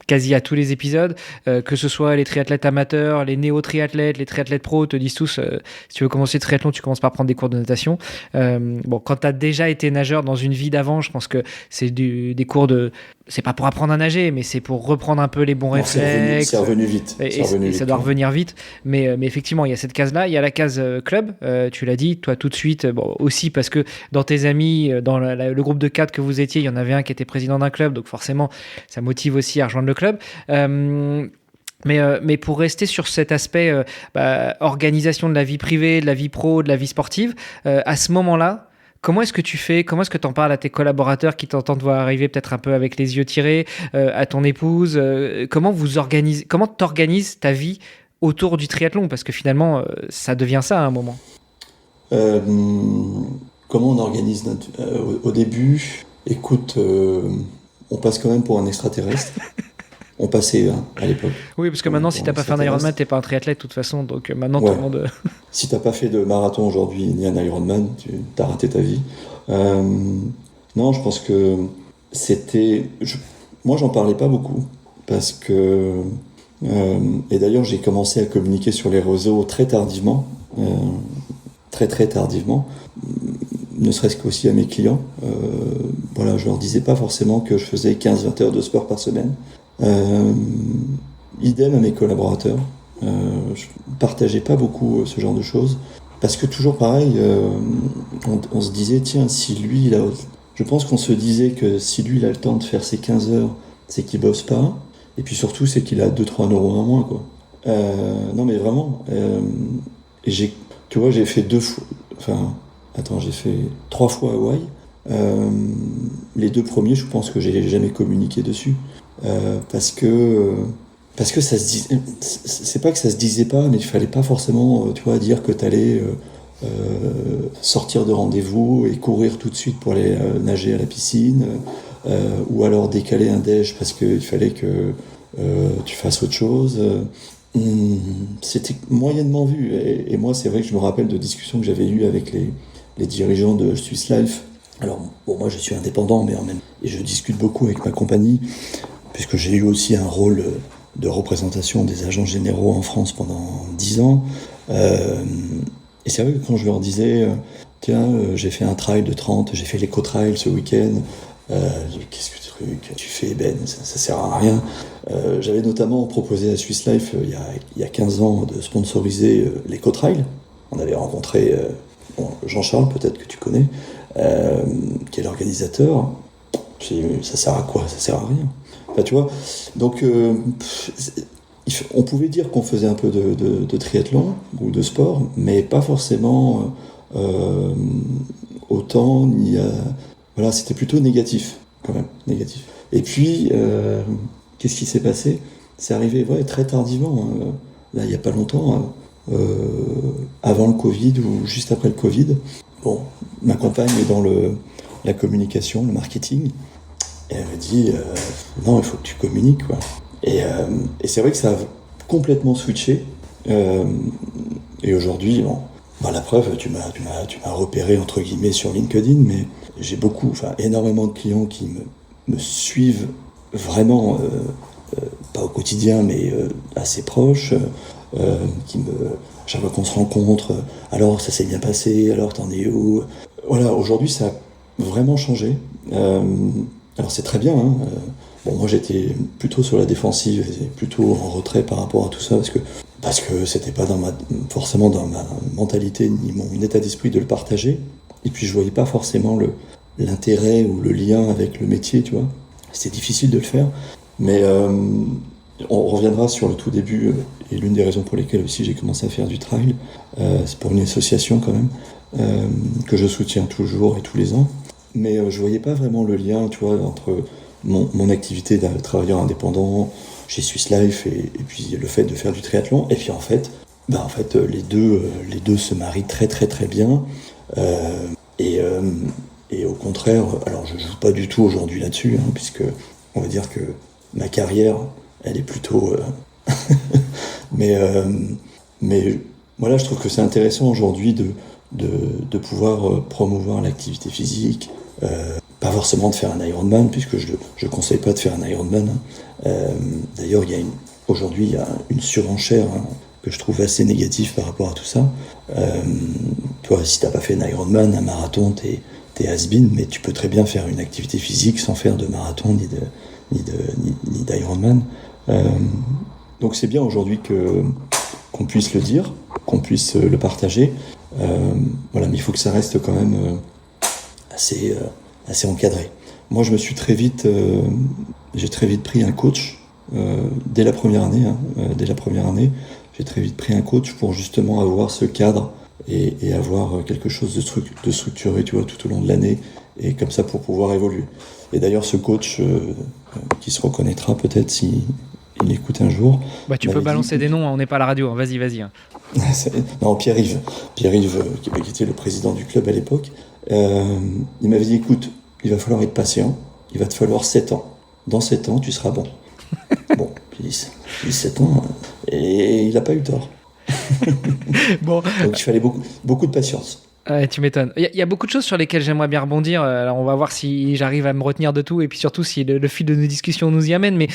quasi à tous les épisodes, que ce soit les triathlètes amateurs, les néo-triathlètes, les triathlètes pros, te disent tous, si tu veux commencer le triathlon, tu commences par prendre des cours de natation. Bon, quand tu as déjà été nageur dans une vie d'avant, je pense que c'est des cours de... C'est pas pour apprendre à nager, mais c'est pour reprendre un peu les bons réflexes. C'est revenu vite. Et ça doit revenir vite. Mais effectivement, il y a cette case-là. Il y a la case club. Tu l'as dit, toi, tout de suite. Bon, aussi parce que dans tes amis, dans le groupe de 4 que vous étiez, il y en avait un qui était président d'un club. Donc forcément, ça motive aussi à rejoindre le club. Mais pour rester sur cet aspect organisation de la vie privée, de la vie pro, de la vie sportive, à ce moment-là, Comment est-ce que tu fais? Comment est-ce que tu en parles à tes collaborateurs qui t'entendent voir arriver peut-être un peu avec les yeux tirés, à ton épouse? Comment t'organises ta vie autour du triathlon? Parce que finalement, ça devient ça à un moment. Euh, Comment on organise au début, écoute, on passe quand même pour un extraterrestre. On passait à l'époque. Oui, parce que maintenant, si t'as pas fait un Ironman, t'es pas un triathlète de toute façon. Donc maintenant, tout le monde. Si t'as pas fait de marathon aujourd'hui ni un Ironman, tu as raté ta vie. Non, je pense que c'était. Moi, j'en parlais pas beaucoup parce que. Et d'ailleurs, j'ai commencé à communiquer sur les réseaux très tardivement, très très tardivement, ne serait-ce qu'aussi à mes clients. Voilà, je leur disais pas forcément que je faisais 15-20 heures de sport par semaine. Idem à mes collaborateurs. Je partageais pas beaucoup ce genre de choses parce que toujours pareil, on se disait tiens, si lui il a. Je pense qu'on se disait que si lui il a le temps de faire ses 15 heures, c'est qu'il bosse pas. Et puis surtout, c'est qu'il a 2-3 euros en moins, quoi. Non, mais vraiment. Et tu vois, j'ai fait 2 fois. Enfin, attends, j'ai fait 3 fois Hawaï. Les 2 premiers, je pense que j'ai jamais communiqué dessus. Parce que ça se disait. C'est pas que ça se disait pas, mais il fallait pas forcément, tu vois, dire que t'allais sortir de rendez-vous et courir tout de suite pour aller nager à la piscine. Ou alors décaler un déj parce qu'il fallait que tu fasses autre chose. C'était moyennement vu. Et moi, c'est vrai que je me rappelle de discussions que j'avais eues avec les dirigeants de Swiss Life. Alors, bon, moi, je suis indépendant, mais en même temps, et je discute beaucoup avec ma compagnie, puisque j'ai eu aussi un rôle de représentation des agents généraux en France pendant 10 ans. Et c'est vrai que quand je leur disais, tiens, j'ai fait un trail de 30, j'ai fait l'éco-trail ce week-end, qu'est-ce que tu fais, Ben, ça sert à rien. J'avais notamment proposé à Swiss Life il y a 15 ans de sponsoriser l'éco-trail. On avait rencontré Jean-Charles, peut-être que tu connais, qui est l'organisateur. Ça sert à quoi? Ça sert à rien. Enfin, tu vois, donc on pouvait dire qu'on faisait un peu de triathlon ou de sport, mais pas forcément autant ni voilà, c'était plutôt négatif, quand même, négatif. Et puis, qu'est-ce qui s'est passé? C'est arrivé très tardivement, là, il n'y a pas longtemps, avant le Covid ou juste après le Covid. Bon, ma compagne est dans la communication, le marketing, et elle me dit, non, il faut que tu communiques, quoi. Et c'est vrai que ça a complètement switché. Et aujourd'hui, bon, la preuve, tu m'as repéré entre guillemets sur LinkedIn, mais j'ai énormément de clients qui me suivent vraiment, pas au quotidien, mais assez proches, chaque fois qu'on se rencontre, alors ça s'est bien passé, alors t'en es où? Voilà, aujourd'hui ça a vraiment changé. Alors c'est très bien, hein. Bon, moi j'étais plutôt sur la défensive et plutôt en retrait par rapport à tout ça parce que c'était pas forcément dans ma mentalité ni mon état d'esprit de le partager. Et puis je voyais pas forcément l'intérêt ou le lien avec le métier, tu vois. C'était difficile de le faire. Mais on reviendra sur le tout début, et l'une des raisons pour lesquelles aussi j'ai commencé à faire du trail, c'est pour une association quand même, que je soutiens toujours et tous les ans. Mais je voyais pas vraiment le lien, tu vois, entre mon activité d'un travailleur indépendant chez Swiss Life et puis le fait de faire du triathlon. Et puis en fait les deux se marient très très très bien. Et au contraire, alors je joue pas du tout aujourd'hui là-dessus, hein, puisque on va dire que ma carrière, elle est plutôt... mais voilà, je trouve que c'est intéressant aujourd'hui de pouvoir promouvoir l'activité physique, pas forcément de faire un Ironman, puisque je ne conseille pas de faire un Ironman. D'ailleurs, aujourd'hui, il y a une surenchère, hein, que je trouve assez négative par rapport à tout ça. Toi, si tu n'as pas fait un Ironman, un marathon, t'es has-been, mais tu peux très bien faire une activité physique sans faire de marathon ni d'Ironman. Donc c'est bien aujourd'hui qu'on puisse le dire, qu'on puisse le partager. Voilà, mais il faut que ça reste quand même assez encadré. Moi, je me suis j'ai très vite pris un coach dès la première année. J'ai très vite pris un coach pour justement avoir ce cadre et avoir quelque chose de structuré, tu vois, tout au long de l'année, et comme ça pour pouvoir évoluer. Et d'ailleurs, ce coach qui se reconnaîtra peut-être si il écoute un jour. Bah, tu peux balancer des noms, on n'est pas à la radio, hein. Vas-y. Non, Pierre-Yves, qui était le président du club à l'époque, il m'avait dit, écoute, il va falloir être patient, il va te falloir 7 ans. Dans 7 ans, tu seras bon. Bon, j'ai dit 7 ans, et il n'a pas eu tort. Bon. Donc il fallait beaucoup de patience. Ouais, tu m'étonnes. Il y a beaucoup de choses sur lesquelles j'aimerais bien rebondir. Alors, on va voir si j'arrive à me retenir de tout et puis surtout si le fil de nos discussions nous y amène. Mais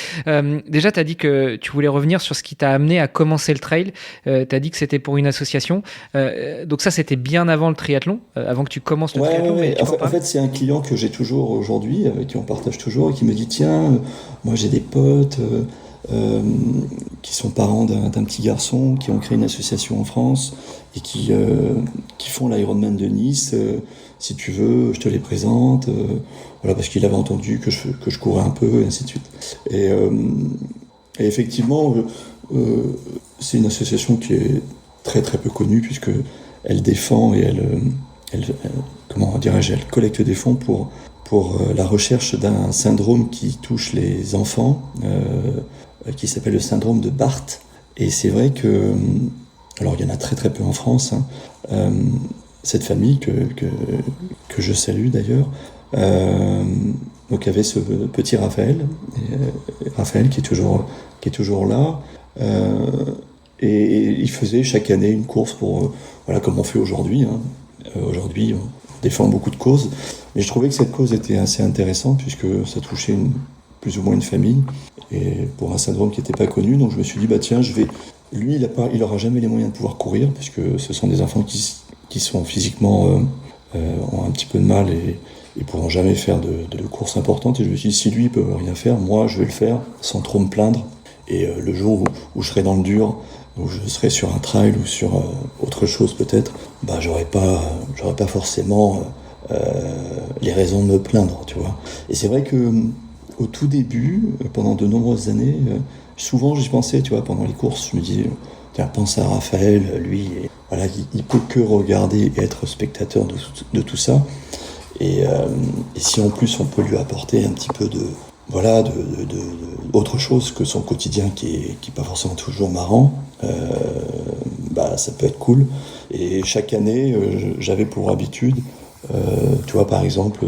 déjà, tu as dit que tu voulais revenir sur ce qui t'a amené à commencer le trail. Tu as dit que c'était pour une association. Donc ça, c'était bien avant le triathlon, avant que tu commences le triathlon. Ouais. En fait, c'est un client que j'ai toujours aujourd'hui, avec qui on partage toujours, et qui me dit, tiens, moi j'ai des potes qui sont parents d'un petit garçon, qui ont créé une association en France et qui font l'Ironman de Nice. Si tu veux, je te les présente. Voilà, parce qu'il avait entendu que je courais un peu, et ainsi de suite. Et effectivement, c'est une association qui est très très peu connue, puisque elle défend et elle collecte des fonds pour la recherche d'un syndrome qui touche les enfants, qui s'appelle le syndrome de Barth. Et c'est vrai que, alors il y en a très très peu en France, hein, cette famille que je salue d'ailleurs, donc avait ce petit Raphaël qui est toujours là, et il faisait chaque année une course pour, voilà, comme on fait aujourd'hui, hein. Aujourd'hui on défend beaucoup de causes, mais je trouvais que cette cause était assez intéressante puisque ça touchait plus ou moins une famille, et pour un syndrome qui n'était pas connu. Donc je me suis dit, bah tiens, lui il aura jamais les moyens de pouvoir courir, puisque ce sont des enfants qui sont physiquement ont un petit peu de mal et pourront jamais faire de courses importantes. Et je me suis dit, si lui il peut rien faire, moi je vais le faire sans trop me plaindre. Et le jour où je serai dans le dur, où je serai sur un trail ou sur autre chose peut-être, bah j'aurais pas forcément les raisons de me plaindre, tu vois. Et c'est vrai que au tout début, pendant de nombreuses années, souvent j'y pensais, tu vois, pendant les courses, je me disais, tiens, pense à Raphaël, lui, voilà, il peut que regarder et être spectateur de tout ça. Et si en plus on peut lui apporter un petit peu de autre chose que son quotidien qui est pas forcément toujours marrant, bah ça peut être cool. Et chaque année, j'avais pour habitude, tu vois, par exemple,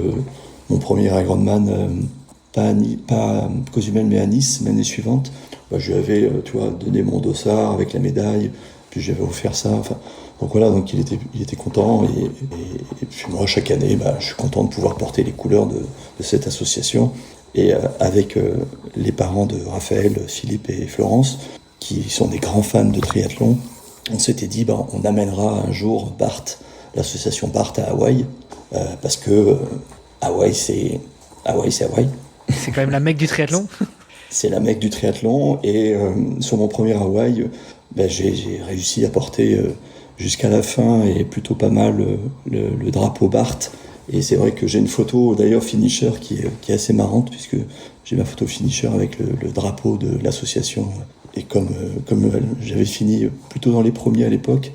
mon premier Ironman, pas à Cozumel mais à Nice, l'année suivante, bah, je lui avais, tu vois, donné mon dossard avec la médaille, puis je lui avais offert ça. Enfin, donc voilà, donc il était content, et puis moi chaque année, bah, je suis content de pouvoir porter les couleurs de cette association. Et avec les parents de Raphaël, Philippe et Florence, qui sont des grands fans de triathlon, on s'était dit, bah, on amènera un jour Barth, l'association Barth à Hawaï, parce que Hawaï, c'est Hawaï. C'est quand même la Mecque du triathlon. C'est la Mecque du triathlon, et sur mon premier Hawaï, bah, j'ai réussi à porter jusqu'à la fin, et plutôt pas mal, le drapeau Barth. Et c'est vrai que j'ai une photo d'ailleurs finisher qui est assez marrante, puisque j'ai ma photo finisher avec le drapeau de l'association. Et comme j'avais fini plutôt dans les premiers à l'époque,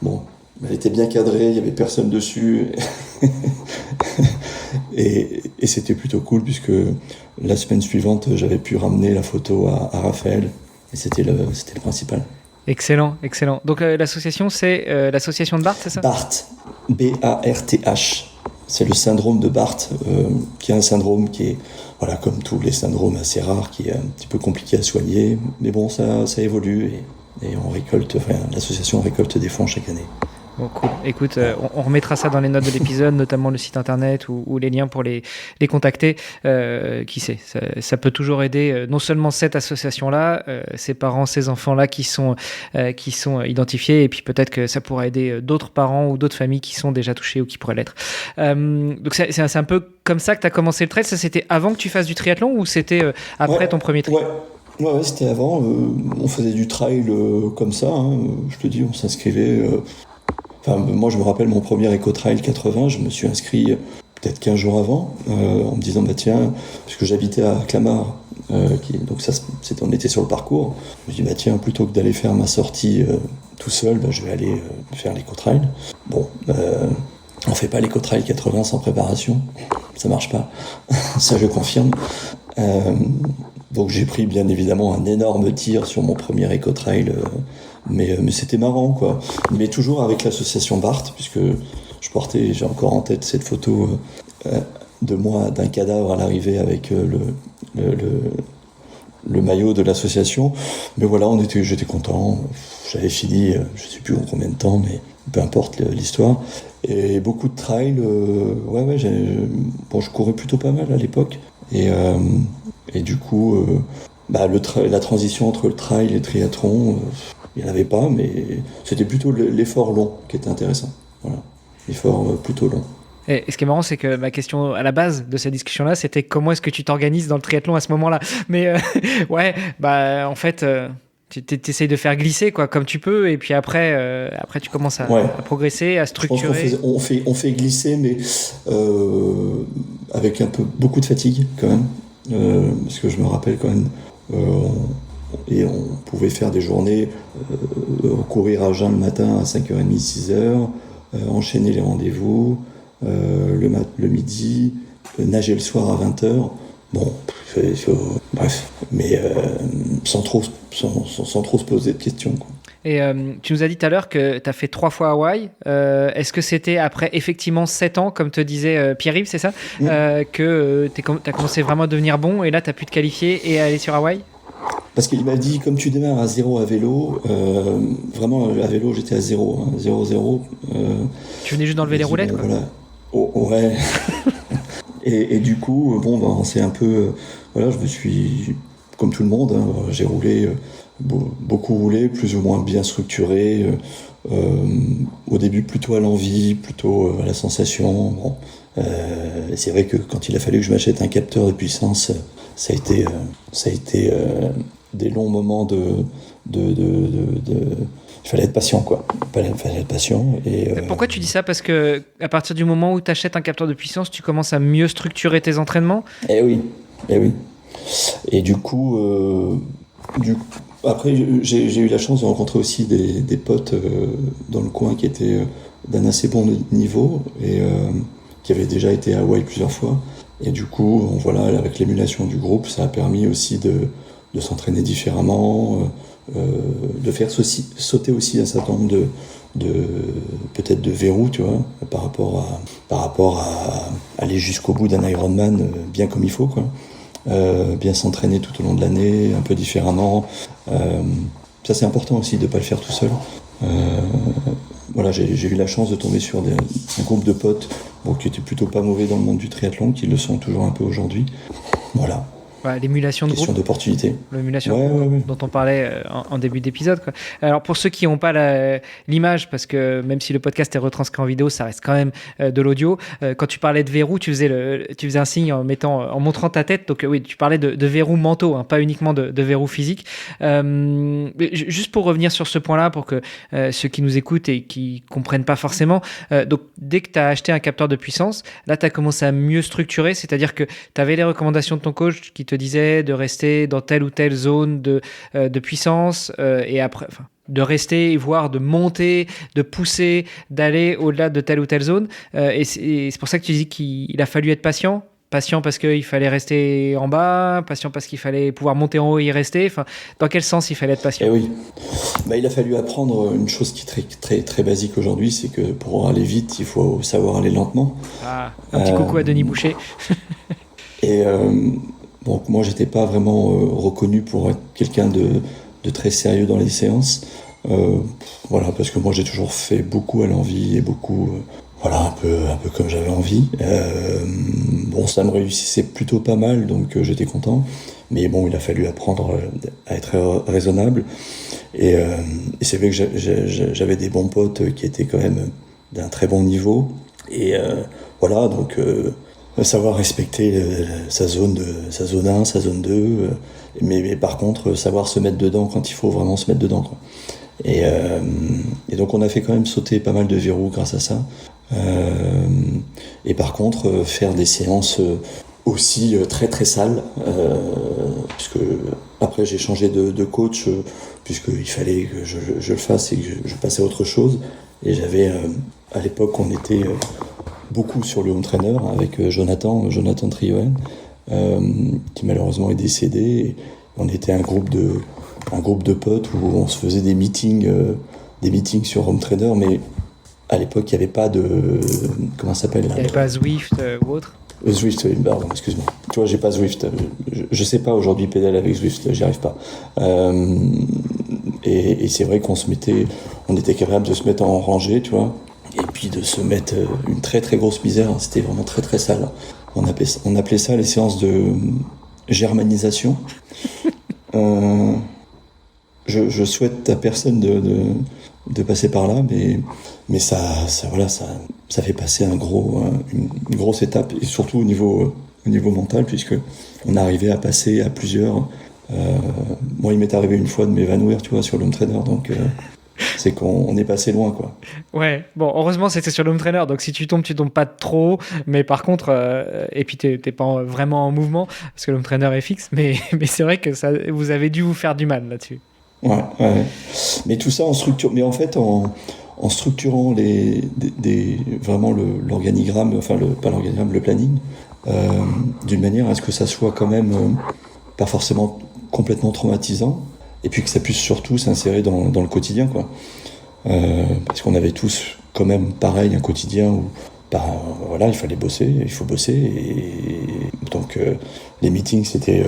bon, elle était bien cadrée, il n'y avait personne dessus. et c'était plutôt cool, puisque la semaine suivante, j'avais pu ramener la photo à Raphaël. Et c'était le principal. Excellent. Donc l'association, c'est l'association de Barth, c'est ça ? Barth, B-A-R-T-H. C'est le syndrome de Barth, qui est un syndrome qui est, voilà, comme tous les syndromes assez rares, qui est un petit peu compliqué à soigner. Mais bon, ça évolue, et l'association récolte des fonds chaque année. Bon, cool. Écoute, on remettra ça dans les notes de l'épisode, notamment le site internet ou les liens pour les contacter. Qui sait, ça peut toujours aider non seulement cette association-là, ces parents, ces enfants-là qui sont identifiés, et puis peut-être que ça pourra aider d'autres parents ou d'autres familles qui sont déjà touchés ou qui pourraient l'être. Donc c'est un peu comme ça que tu as commencé le trail. Ça, c'était avant que tu fasses du triathlon, ou c'était après ton premier trail ? Ouais, c'était avant. On faisait du trail comme ça, hein. Je te dis, on s'inscrivait... Enfin, moi, je me rappelle mon premier Eco-Trail 80, je me suis inscrit peut-être 15 jours avant, en me disant, bah tiens, parce que j'habitais à Clamart, donc on était sur le parcours, je me dis, bah tiens, plutôt que d'aller faire ma sortie tout seul, je vais aller faire l'éco-trail. Bon, on fait pas l'éco-trail 80 sans préparation, ça marche pas, ça je confirme. Donc j'ai pris bien évidemment un énorme tir sur mon premier éco-trail, mais c'était marrant quoi. Mais toujours avec l'association Barthes, puisque j'ai encore en tête cette photo de moi d'un cadavre à l'arrivée avec le maillot de l'association. Mais voilà, j'étais content, j'avais fini, je sais plus en combien de temps, mais peu importe l'histoire. Et beaucoup de trail, je courais plutôt pas mal à l'époque. Et du coup, la transition entre le trail et le triathlon, il n'y en avait pas, mais c'était plutôt l'effort long qui était intéressant. Voilà, l'effort plutôt long. Et ce qui est marrant, c'est que ma question à la base de cette discussion-là, c'était comment est-ce que tu t'organises dans le triathlon à ce moment-là. Mais en fait, tu essayes de faire glisser quoi, comme tu peux, et puis après tu commences à progresser, à structurer. Je pense qu'on fait glisser, mais avec beaucoup de fatigue quand même, parce que je me rappelle quand même, on pouvait faire des journées, courir à jeun le matin à 5h30, 6h, enchaîner les rendez-vous, le midi, nager le soir à 20h. Bon, bref, mais sans trop se poser de questions, quoi. Et tu nous as dit tout à l'heure que tu as fait 3 fois Hawaï. Est-ce que c'était après effectivement 7 ans, comme te disait Pierre-Yves, c'est ça, que tu as commencé vraiment à devenir bon et là tu as pu te qualifier et aller sur Hawaï? Parce qu'il m'a dit, comme tu démarres à 0 à vélo, vraiment à vélo j'étais à 0, 0-0. Tu venais juste d'enlever les roulettes, quoi. Voilà. Ouais. et du coup, on s'est un peu... je me suis, comme tout le monde, j'ai roulé, beaucoup roulé, plus ou moins bien structuré. Au début, plutôt à l'envie, plutôt à la sensation. Bon. C'est vrai que quand il a fallu que je m'achète un capteur de puissance, ça a été des longs moments il fallait être patient, quoi. Il fallait être patient. Pourquoi tu dis ça? Parce que à partir du moment où tu achètes un capteur de puissance, tu commences à mieux structurer tes entraînements? Eh oui. Et du coup, après, j'ai eu la chance de rencontrer aussi des potes dans le coin qui étaient d'un assez bon niveau et qui avaient déjà été à Hawaï plusieurs fois. Et du coup, avec l'émulation du groupe, ça a permis aussi de s'entraîner différemment, de faire sauter aussi un certain nombre peut-être de verrous, tu vois, par rapport à aller jusqu'au bout d'un Ironman bien comme il faut, quoi. Bien s'entraîner tout au long de l'année, un peu différemment. Ça, c'est important aussi de ne pas le faire tout seul. J'ai eu la chance de tomber sur un groupe de potes qui étaient plutôt pas mauvais dans le monde du triathlon, qui le sont toujours un peu aujourd'hui. Voilà. L'émulation de question groupe. D'opportunité. L'émulation dont on parlait en début d'épisode, quoi. Alors pour ceux qui n'ont pas l'image, parce que même si le podcast est retranscrit en vidéo, ça reste quand même de l'audio. Quand tu parlais de verrou, tu faisais un signe en montrant ta tête. Donc oui, tu parlais de verrou mentaux, pas uniquement de verrou physique. Juste pour revenir sur ce point-là, pour que ceux qui nous écoutent et qui comprennent pas forcément. Donc dès que tu as acheté un capteur de puissance, là tu as commencé à mieux structurer, c'est-à-dire que tu avais les recommandations de ton coach qui te disait de rester dans telle ou telle zone de puissance et après, de rester, voire de monter, de pousser, d'aller au-delà de telle ou telle zone. Et c'est pour ça que tu dis qu'il a fallu être patient. Patient parce qu'il fallait rester en bas, patient parce qu'il fallait pouvoir monter en haut et y rester. Enfin, dans quel sens il fallait être patient? Eh oui. Il a fallu apprendre une chose qui est très, très, très basique aujourd'hui, c'est que pour aller vite, il faut savoir aller lentement. Un petit coucou à Denis Boucher. Et donc moi, j'étais pas vraiment reconnu pour être quelqu'un de très sérieux dans les séances. Parce que moi, j'ai toujours fait beaucoup à l'envie et beaucoup... un peu comme j'avais envie. Ça me réussissait plutôt pas mal, donc j'étais content. Mais il a fallu apprendre à être raisonnable. Et c'est vrai que j'avais des bons potes qui étaient quand même d'un très bon niveau. Et savoir respecter sa zone 1, sa zone 2. Mais par contre, savoir se mettre dedans quand il faut vraiment se mettre dedans, quoi. Et donc on a fait quand même sauter pas mal de verrous grâce à ça. Et par contre, faire des séances aussi très très sales, puisque Après, j'ai changé de coach puisqu'il fallait que je le fasse et que je passe à autre chose. Et j'avais, à l'époque, on était beaucoup sur le home trainer avec Jonathan Trioen, qui malheureusement est décédé. Et on était un groupe de potes où on se faisait des meetings sur home trainer, mais à l'époque, il n'y avait pas de... Comment ça s'appelle là, il n'y avait pas Zwift ou autre? Zwift, pardon, excuse-moi. Tu vois, j'ai pas Zwift. Je sais pas aujourd'hui pédale avec Zwift, j'y arrive pas. Et c'est vrai on était capable de se mettre en rangée, tu vois, et puis de se mettre une très très grosse misère. C'était vraiment très très sale. On appelait ça les séances de germanisation. Je souhaite à personne de passer par là, mais ça fait passer une grosse étape, et surtout au niveau mental, puisque on arrivait à passer à plusieurs. Moi, il m'est arrivé une fois de m'évanouir, tu vois, sur l'home trainer, donc c'est qu'on est passé loin, quoi. Ouais, bon, heureusement c'était sur l'home trainer, donc si tu tombes pas trop, mais par contre, et puis t'es pas vraiment en mouvement, parce que l'home trainer est fixe, mais c'est vrai que vous avez dû vous faire du mal là-dessus. Ouais. Mais tout ça en structure, mais en fait en structurant vraiment l'organigramme, pas l'organigramme, le planning, d'une manière à ce que ça soit quand même pas forcément complètement traumatisant, et puis que ça puisse surtout s'insérer dans le quotidien, quoi. Parce qu'on avait tous quand même pareil un quotidien où il faut bosser, et donc les meetings c'était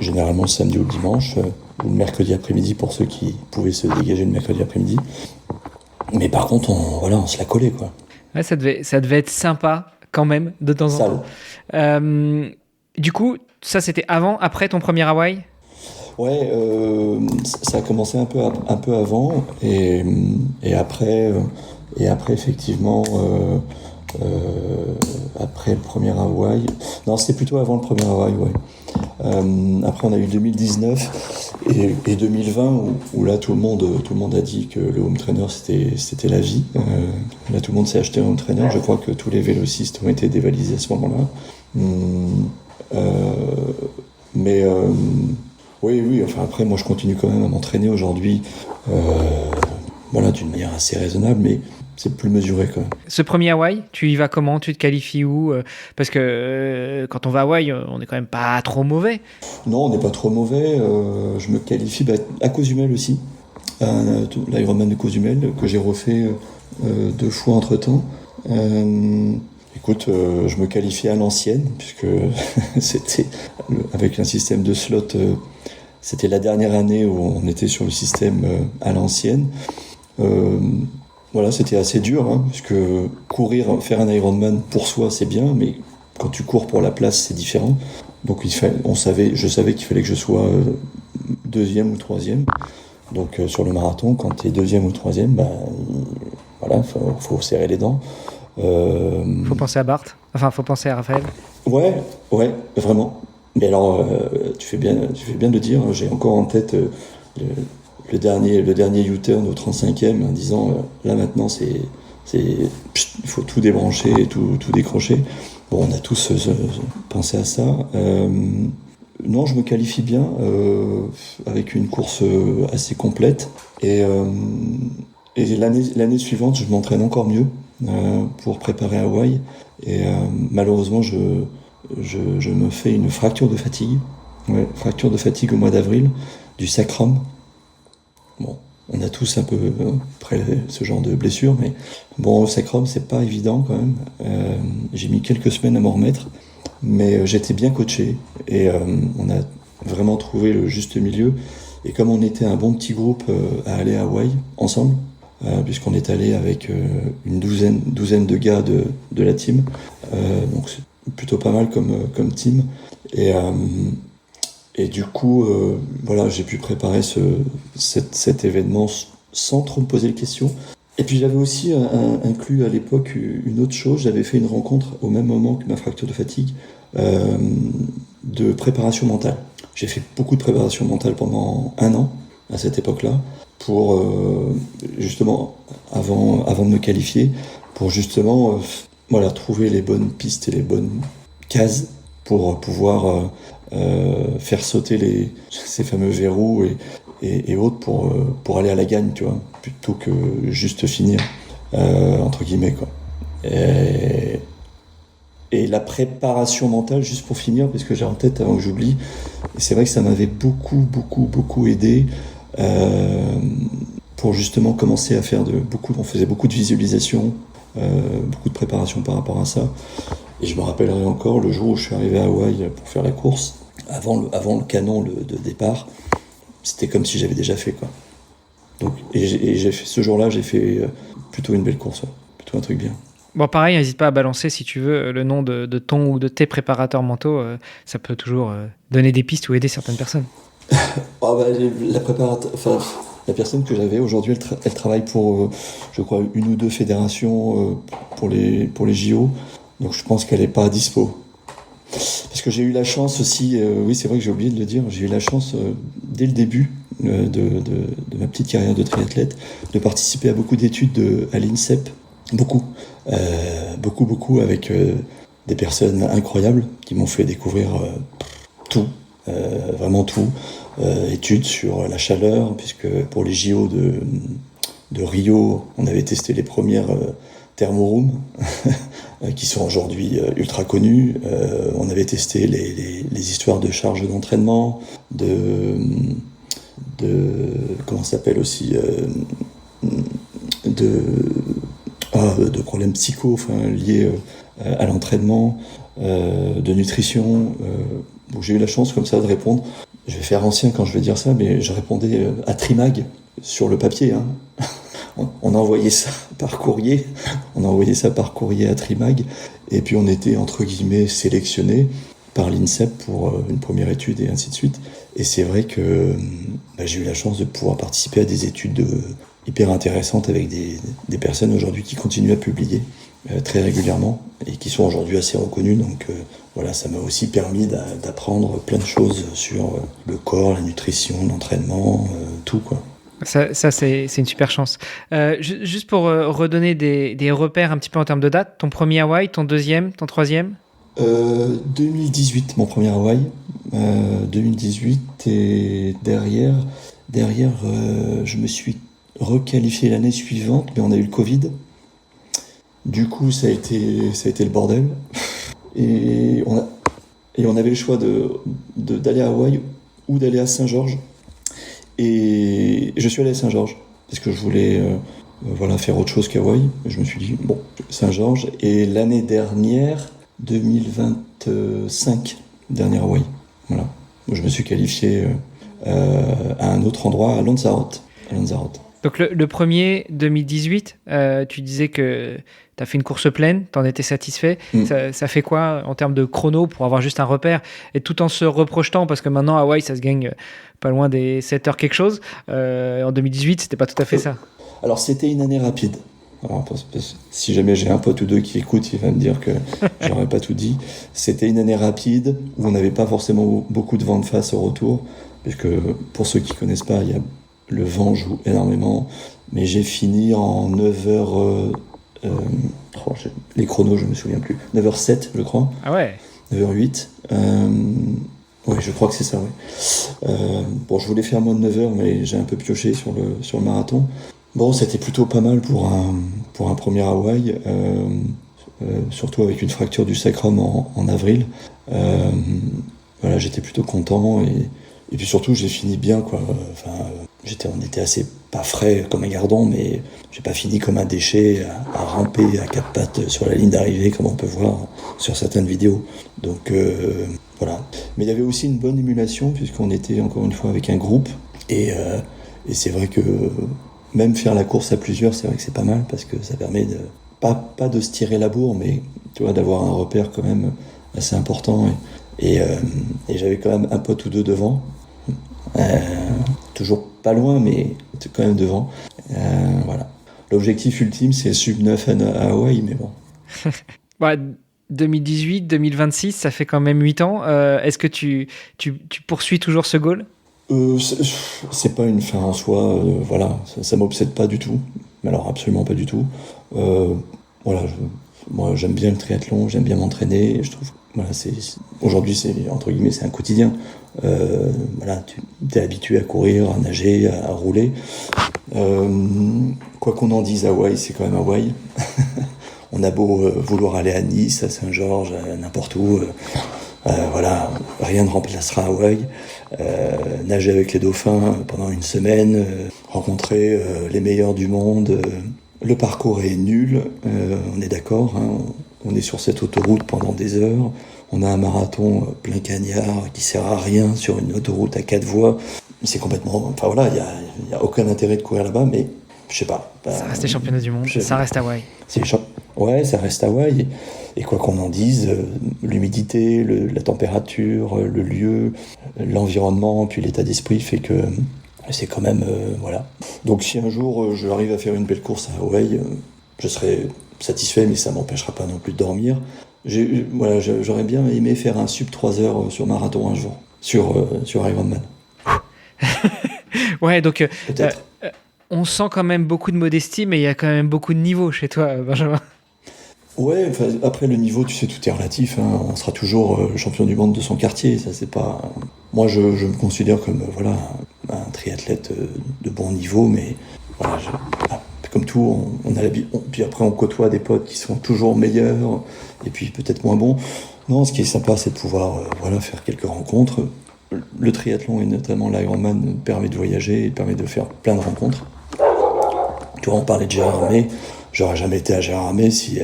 généralement le samedi ou le dimanche, ou le mercredi après-midi pour ceux qui pouvaient se dégager le mercredi après-midi. Mais par contre, on se la collait, quoi. Ouais, ça devait être sympa quand même de temps en temps. Du coup, ça c'était après ton premier Hawaï? Ouais, ça a commencé un peu avant, et après effectivement, après le premier Hawaï. Non, c'était plutôt avant le premier Hawaï, ouais. Après, on a eu 2019 et 2020 où là tout le monde a dit que le home trainer c'était la vie. Là, tout le monde s'est acheté un home trainer. Je crois que tous les vélocistes ont été dévalisés à ce moment-là. Oui. Enfin, après, moi, je continue quand même à m'entraîner aujourd'hui, d'une manière assez raisonnable, mais c'est plus mesuré, quand même. Ce premier Hawaï, tu y vas comment? Tu te qualifies où? Parce que quand on va à Hawaï, on est quand même pas trop mauvais. Non, on n'est pas trop mauvais. Je me qualifie à Cozumel aussi, l'Ironman de Cozumel, que j'ai refait 2 fois entre-temps. Écoute, je me qualifiais à l'ancienne, puisque c'était avec un système de slot. C'était la dernière année où on était sur le système à l'ancienne. C'était assez dur, hein, parce que faire un Ironman pour soi, c'est bien, mais quand tu cours pour la place, c'est différent. Donc je savais qu'il fallait que je sois 2e ou 3e. Donc sur le marathon, quand tu es 2e ou 3e, faut serrer les dents. Faut penser à Bart, faut penser à Raphaël. Ouais, vraiment. Mais alors, tu fais bien de le dire, j'ai encore en tête le dernier U-turn au 35e en disant là maintenant il faut tout débrancher et tout décrocher. Bon, on a tous pensé à ça. Non, je me qualifie bien avec une course assez complète, et l'année suivante je m'entraîne encore mieux pour préparer Hawaï, et malheureusement je me fais une fracture de fatigue. Fracture de fatigue au mois d'avril du sacrum. Bon, on a tous un peu près ce genre de blessure, mais bon, au sacrum, c'est pas évident quand même. J'ai mis quelques semaines à m'en remettre, mais j'étais bien coaché, et on a vraiment trouvé le juste milieu. Et comme on était un bon petit groupe à aller à Hawaï ensemble, puisqu'on est allé avec une douzaine de gars de la team, donc c'est plutôt pas mal comme team. Et du coup, j'ai pu préparer cet événement sans trop me poser de questions. Et puis j'avais aussi inclus à l'époque une autre chose. J'avais fait une rencontre au même moment que ma fracture de fatigue, de préparation mentale. J'ai fait beaucoup de préparation mentale pendant 1 an à cette époque-là, pour justement, avant de me qualifier, pour justement trouver les bonnes pistes et les bonnes cases pour pouvoir faire sauter ces fameux verrous et autres pour aller à la gagne, tu vois, plutôt que juste finir, entre guillemets, quoi. Et la préparation mentale, juste pour finir, parce que j'ai en tête avant que j'oublie, et c'est vrai que ça m'avait beaucoup aidé pour justement commencer à faire on faisait beaucoup de visualisation, beaucoup de préparation par rapport à ça. Et je me rappellerai encore le jour où je suis arrivé à Hawaï pour faire la course, avant le canon de départ, c'était comme si j'avais déjà fait, quoi. Donc, et j'ai fait, ce jour-là, j'ai fait plutôt une belle course, ouais. Plutôt un truc bien. Bon, pareil, n'hésite pas à balancer si tu veux le nom de ton ou de tes préparateurs mentaux. Ça peut toujours donner des pistes ou aider certaines personnes. La personne que j'avais aujourd'hui, elle travaille pour, je crois, une ou deux fédérations pour les JO. Donc je pense qu'elle n'est pas à dispo. Parce que j'ai eu la chance aussi, oui c'est vrai que j'ai oublié de le dire, j'ai eu la chance dès le début de ma petite carrière de triathlète de participer à beaucoup d'études à l'INSEP. Beaucoup avec des personnes incroyables qui m'ont fait découvrir tout, vraiment tout. Études sur la chaleur, puisque pour les JO de Rio, on avait testé les premières thermorooms qui sont aujourd'hui ultra connues. On avait testé les histoires de charges d'entraînement, de comment ça s'appelle aussi, de problèmes liés à l'entraînement, de nutrition. Donc j'ai eu la chance comme ça de répondre. Je vais faire ancien quand je vais dire ça, mais je répondais à Trimag sur le papier. Hein. On a envoyé ça par courrier. À Trimag. Et puis on était, entre guillemets, sélectionnés par l'INSEP pour une première étude et ainsi de suite. Et c'est vrai que j'ai eu la chance de pouvoir participer à des études hyper intéressantes avec des personnes aujourd'hui qui continuent à publier très régulièrement et qui sont aujourd'hui assez reconnues. Donc voilà, ça m'a aussi permis d'apprendre plein de choses sur le corps, la nutrition, l'entraînement, tout, quoi. Ça c'est une super chance. Juste pour redonner des repères un petit peu en termes de date, ton premier Hawaï, ton deuxième, ton troisième 2018, mon premier Hawaï. 2018 et derrière je me suis requalifié l'année suivante, mais on a eu le Covid. Du coup, ça a été le bordel. Et on avait le choix d'aller à Hawaï ou d'aller à Saint-Georges. Et je suis allé à Saint-Georges parce que je voulais faire autre chose qu'Hawaï. Je me suis dit, bon, Saint-Georges. Et l'année dernière, 2025, dernière Hawaï. Voilà. Je me suis qualifié à un autre endroit, à Lanzarote. Donc le premier, 2018, tu disais que tu as fait une course pleine, tu en étais satisfait. Ça fait quoi en termes de chrono pour avoir juste un repère et tout en se reprojetant, parce que maintenant Hawaï, ça se gagne pas loin des 7 heures quelque chose. En 2018, c'était pas tout à fait ça. Alors c'était une année rapide. Alors, si jamais j'ai un pote ou deux qui écoute, il va me dire que j'aurais pas tout dit. C'était une année rapide où on n'avait pas forcément beaucoup de vent de face au retour, puisque pour ceux qui connaissent pas, le vent joue énormément. Mais j'ai fini en 9h... les chronos, je me souviens plus. 9h07, je crois. Ah ouais. 9h08. Ouais, je crois que c'est ça, ouais. Je voulais faire moins de 9h, mais j'ai un peu pioché sur le marathon. Bon, c'était plutôt pas mal pour un premier Hawaï, surtout avec une fracture du sacrum en avril. Voilà, j'étais plutôt content et puis surtout j'ai fini bien, quoi. On était assez pas frais comme un gardon, mais j'ai pas fini comme un déchet à ramper à quatre pattes sur la ligne d'arrivée comme on peut voir sur certaines vidéos. Donc voilà. Mais il y avait aussi une bonne émulation puisqu'on était encore une fois avec un groupe et c'est vrai que même faire la course à plusieurs, c'est vrai que c'est pas mal parce que ça permet de pas de se tirer la bourre, mais tu vois, d'avoir un repère quand même assez important et j'avais quand même un pote ou deux devant. Toujours pas loin, mais quand même devant. Voilà. L'objectif ultime, c'est sub 9 à Hawaï, mais bon. 2018, 2026, ça fait quand même 8 ans. Est-ce que tu poursuis toujours ce goal ? C'est pas une fin en soi. Voilà, ça m'obsède pas du tout. Mais alors, absolument pas du tout. Voilà, moi, j'aime bien le triathlon, j'aime bien m'entraîner. Je trouve voilà, aujourd'hui, entre guillemets, c'est un quotidien. Voilà, tu es habitué à courir, à nager, à rouler. Quoi qu'on en dise, Hawaï, c'est quand même Hawaï. On a beau vouloir aller à Nice, à Saint-Georges, n'importe où. Voilà, rien ne remplacera Hawaï. Nager avec les dauphins pendant une semaine, rencontrer les meilleurs du monde. Le parcours est nul, on est d'accord. Hein, on est sur cette autoroute pendant des heures. On a un marathon plein cagnard qui sert à rien sur une autoroute à 4 voies. C'est complètement... Enfin voilà, il y a aucun intérêt de courir là-bas, mais je sais pas. Ça reste les championnats du monde, ça reste Hawaï. Ouais, ça reste Hawaï. Et quoi qu'on en dise, l'humidité, la température, le lieu, l'environnement, puis l'état d'esprit fait que c'est quand même... voilà. Donc si un jour je arrive à faire une belle course à Hawaï, je serai satisfait, mais ça m'empêchera pas non plus de dormir. J'aurais bien aimé faire un sub 3 heures sur marathon un jour, sur Ironman. Ouais, donc peut-être. On sent quand même beaucoup de modestie, mais il y a quand même beaucoup de niveau chez toi, Benjamin. Ouais, après le niveau, tu sais, tout est relatif. Hein. On sera toujours champion du monde de son quartier. Ça, c'est pas. Moi, je me considère comme un triathlète de bon niveau, mais voilà, comme tout, puis après on côtoie des potes qui sont toujours meilleurs et puis peut-être moins bons. Non, ce qui est sympa, c'est de pouvoir faire quelques rencontres. Le triathlon et notamment l'Ironman permet de voyager et permet de faire plein de rencontres. Tu vois, on parlait de Gérard Armé. J'aurais jamais été à Gérard Armé si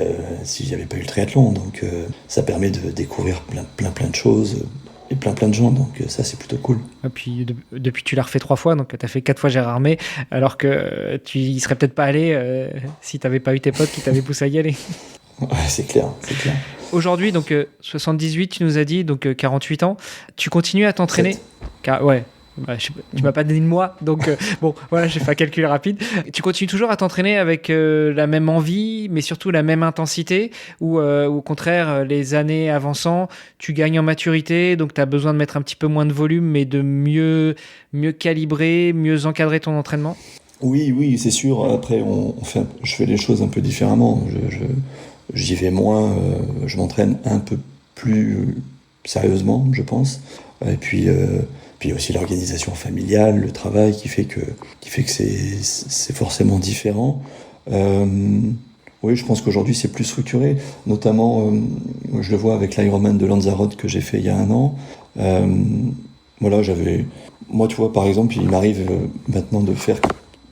j'avais pas eu le triathlon. Donc ça permet de découvrir plein de choses et plein de gens. Donc ça, c'est plutôt cool. Et puis depuis, tu l'as refait 3 fois, donc tu as fait 4 fois Gérard Armé, alors que tu y serais peut-être pas allé si tu n'avais pas eu tes potes qui t'avaient poussé à y aller. Ouais, c'est clair. Aujourd'hui, donc 78, tu nous as dit, donc 48 ans. Tu continues à t'entraîner Ouais. Bah, tu m'as pas donné de mois, donc bon, voilà, j'ai fait un calcul rapide. Tu continues toujours à t'entraîner avec la même envie, mais surtout la même intensité, ou au contraire, les années avançant, tu gagnes en maturité, donc tu as besoin de mettre un petit peu moins de volume, mais de mieux calibrer, mieux encadrer ton entraînement? Oui, c'est sûr. Après, je fais les choses un peu différemment. J'y vais moins, je m'entraîne un peu plus sérieusement, je pense. Et puis aussi l'organisation familiale, le travail qui fait que c'est forcément différent. Oui, je pense qu'aujourd'hui c'est plus structuré, notamment je le vois avec l'Ironman de Lanzarote que j'ai fait il y a 1 an. Moi, tu vois, par exemple, il m'arrive maintenant de faire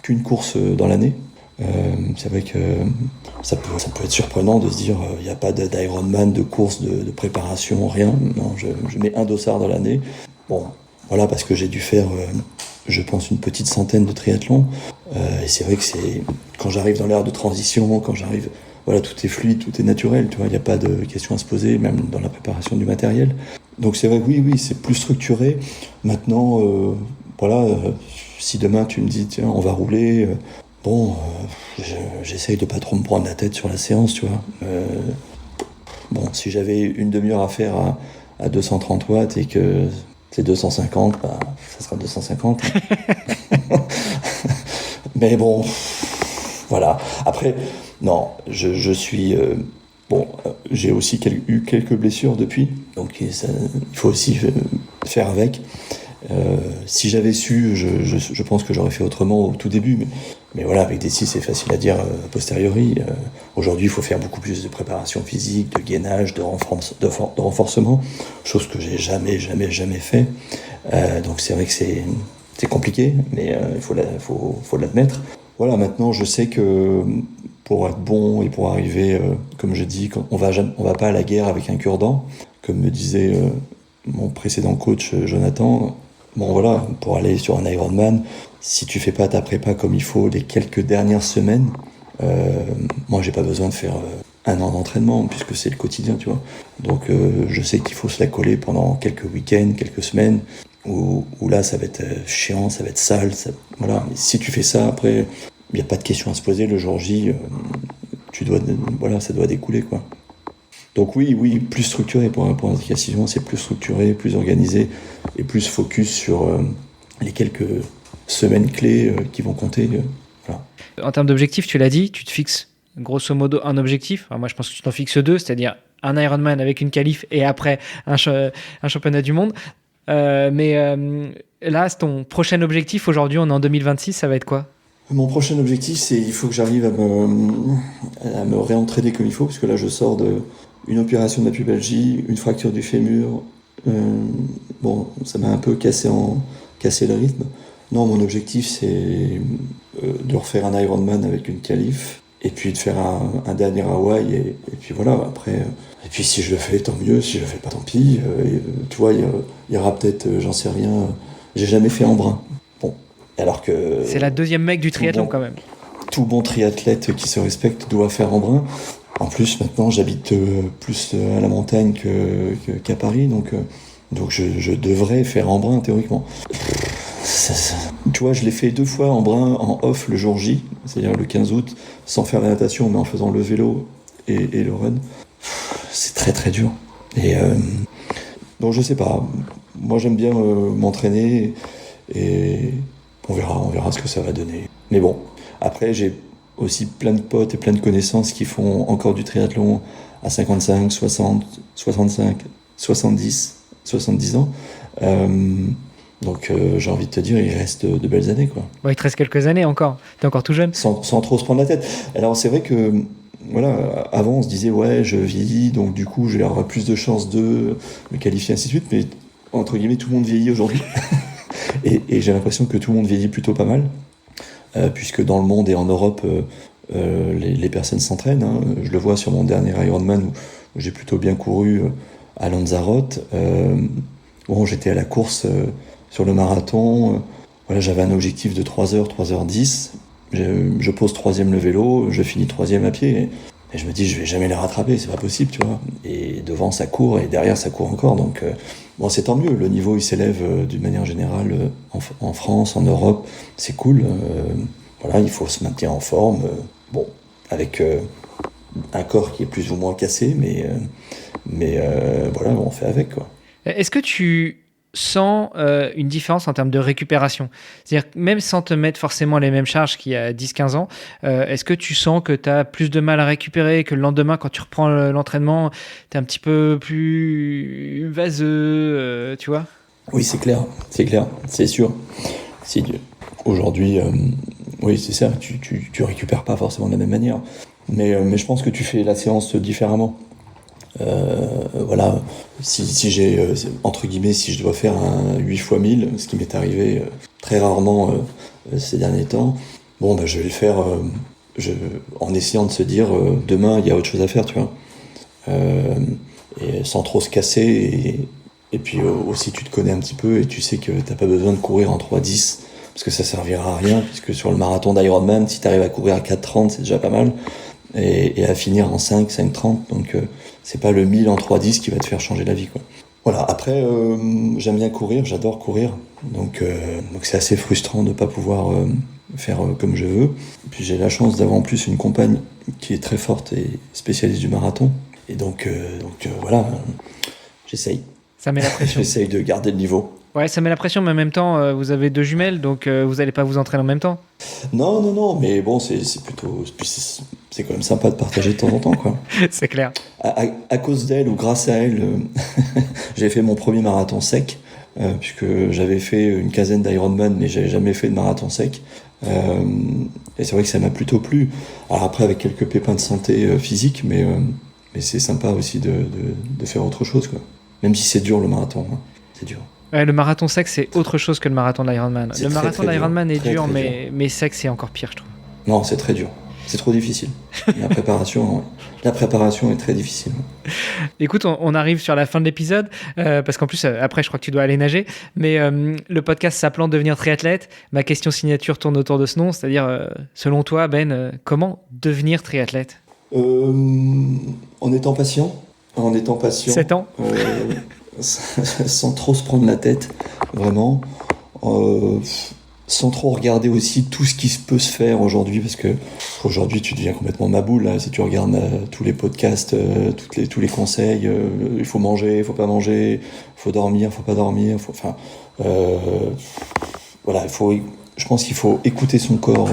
qu'une course dans l'année. C'est vrai que ça peut être surprenant de se dire il n'y a pas d'Ironman, de course, de préparation, rien. Non, je mets un dossard dans l'année. Bon, voilà, parce que j'ai dû faire, je pense, une petite centaine de triathlons. Et c'est vrai que quand j'arrive dans l'ère de transition, quand j'arrive, voilà, tout est fluide, tout est naturel, tu vois, il n'y a pas de questions à se poser, même dans la préparation du matériel. Donc c'est vrai que oui, c'est plus structuré. Maintenant, si demain tu me dis, tiens, on va rouler, j'essaye de pas trop me prendre la tête sur la séance, tu vois. Si j'avais une demi-heure à faire à 230 watts et que c'est 250, ça sera 250. Mais bon, voilà. Après, non, je suis... j'ai aussi eu quelques blessures depuis, donc il faut aussi faire avec. Si j'avais su, je pense que j'aurais fait autrement au tout début, mais voilà, avec des si c'est facile à dire a posteriori. Aujourd'hui, il faut faire beaucoup plus de préparation physique, de gainage, de renforcement, chose que j'ai jamais fait. Donc c'est vrai que c'est compliqué, mais il faut l'admettre. Voilà, maintenant je sais que pour être bon et pour arriver, comme je dis, on va pas à la guerre avec un cure-dent, comme me disait mon précédent coach Jonathan. Bon voilà, pour aller sur un Ironman, si tu fais pas ta prépa comme il faut les quelques dernières semaines, moi j'ai pas besoin de faire 1 an d'entraînement puisque c'est le quotidien, tu vois. Donc je sais qu'il faut se la coller pendant quelques week-ends, quelques semaines, où là ça va être chiant, ça va être sale, voilà. Mais si tu fais ça, après, il n'y a pas de question à se poser, le jour J, ça doit découler, quoi. Donc oui, plus structuré pour répondre à cette question, c'est plus structuré, plus organisé et plus focus sur les quelques semaines clés qui vont compter. Voilà. En termes d'objectifs, tu l'as dit, tu te fixes grosso modo un objectif. Alors moi, je pense que tu t'en fixes 2, c'est-à-dire un Ironman avec une qualif et après un championnat du monde. Mais là, c'est ton prochain objectif. Aujourd'hui, on est en 2026, ça va être quoi? Mon prochain objectif, c'est il faut que j'arrive à me réentraîner comme il faut, parce que là, je sors d'une opération de la pubalgie, une fracture du fémur. Bon, ça m'a un peu cassé le rythme. Non, mon objectif, c'est de refaire un Ironman avec une qualif, et puis de faire un dernier Hawaï, et puis voilà, après... Et puis si je le fais, tant mieux, si je le fais pas, tant pis. Tu vois, il y aura peut-être, j'en sais rien, j'ai jamais fait Embrun. Bon, alors que... C'est la deuxième mec du triathlon quand même. Tout bon triathlète qui se respecte doit faire Embrun. En plus, maintenant, j'habite plus à la montagne qu'à Paris, donc je devrais faire Embrun, théoriquement. Tu vois, je l'ai fait 2 fois Embrun en off le jour J, c'est-à-dire le 15 août, sans faire la natation, mais en faisant le vélo et le run. C'est très très dur. Et donc je sais pas. Moi j'aime bien m'entraîner et on verra ce que ça va donner. Mais bon, après j'ai aussi plein de potes et plein de connaissances qui font encore du triathlon à 55, 60, 65, 70 ans. Donc j'ai envie de te dire, il reste de belles années, quoi. Bon, il te reste quelques années encore. T'es encore tout jeune. Sans trop se prendre la tête. Alors c'est vrai que voilà, avant on se disait ouais, je vieillis, donc du coup je vais avoir plus de chances de me qualifier, ainsi de suite, mais entre guillemets tout le monde vieillit aujourd'hui. et j'ai l'impression que tout le monde vieillit plutôt pas mal, puisque dans le monde et en Europe les personnes s'entraînent, hein. Je le vois sur mon dernier Ironman où j'ai plutôt bien couru à Lanzarote. Bon, j'étais à la course sur le marathon, voilà, j'avais un objectif de 3h, 3h10. Je pose 3e le vélo, je finis 3e à pied, et je me dis je vais jamais les rattraper, c'est pas possible, tu vois. Et devant ça court, et derrière ça court encore, donc bon, c'est tant mieux, le niveau il s'élève d'une manière générale en France, en Europe, c'est cool. Voilà, il faut se maintenir en forme, bon, avec un corps qui est plus ou moins cassé, mais voilà, on fait avec, quoi. Est-ce que tu sens une différence en termes de récupération? C'est-à-dire, même sans te mettre forcément les mêmes charges qu'il y a 10-15 ans, est-ce que tu sens que tu as plus de mal à récupérer, que le lendemain, quand tu reprends l'entraînement, tu es un petit peu plus vaseux, tu vois? Oui, c'est clair, c'est sûr. Aujourd'hui, oui, c'est ça, tu récupères pas forcément de la même manière. Mais je pense que tu fais la séance différemment. Voilà, si j'ai, entre guillemets, si je dois faire un 8 x 1000, ce qui m'est arrivé très rarement ces derniers temps, bon, bah, je vais le faire en essayant de se dire demain, il y a autre chose à faire, tu vois. Et sans trop se casser, et puis aussi tu te connais un petit peu et tu sais que t'as pas besoin de courir en 3,10 parce que ça servira à rien, puisque sur le marathon d'Ironman, si t'arrives à courir à 4,30, c'est déjà pas mal, et à finir en 5,30, donc c'est pas le 1000 en 3,10 qui va te faire changer la vie, quoi. Voilà, après j'aime bien courir, j'adore courir, donc c'est assez frustrant de pas pouvoir faire comme je veux. Puis j'ai la chance d'avoir en plus une compagne qui est très forte et spécialiste du marathon, et donc voilà, j'essaye. Ça met la pression. J'essaye de garder le niveau. Ouais, ça met la pression, mais en même temps, vous avez 2 jumelles, donc vous n'allez pas vous entraîner en même temps. Non, mais bon, c'est plutôt... C'est quand même sympa de partager de temps en temps, quoi. C'est clair. À cause d'elle, ou grâce à elle, j'ai fait mon premier marathon sec, puisque j'avais fait une quinzaine d'Ironman, mais j'avais jamais fait de marathon sec. Et c'est vrai que ça m'a plutôt plu. Alors après, avec quelques pépins de santé physique, mais c'est sympa aussi de faire autre chose, quoi. Même si c'est dur, le marathon, hein. C'est dur. Ouais, le marathon sec, c'est autre chose que le marathon d'Ironman. Le marathon d'Ironman est dur, dur. Mais sec, c'est encore pire, je trouve. Non, c'est très dur. C'est trop difficile. La préparation est très difficile. Écoute, on arrive sur la fin de l'épisode, parce qu'en plus, après, je crois que tu dois aller nager. Mais le podcast s'appelant Devenir triathlète, ma question signature tourne autour de ce nom. C'est-à-dire, selon toi, Ben, comment devenir triathlète ? En étant patient. 7 ans sans trop se prendre la tête, vraiment. Sans trop regarder aussi tout ce qui peut se faire aujourd'hui, parce que aujourd'hui tu deviens complètement maboule, là, si tu regardes tous les podcasts, tous les conseils, il faut manger, il faut pas manger, il faut dormir, il faut pas dormir, voilà, je pense qu'il faut écouter son corps,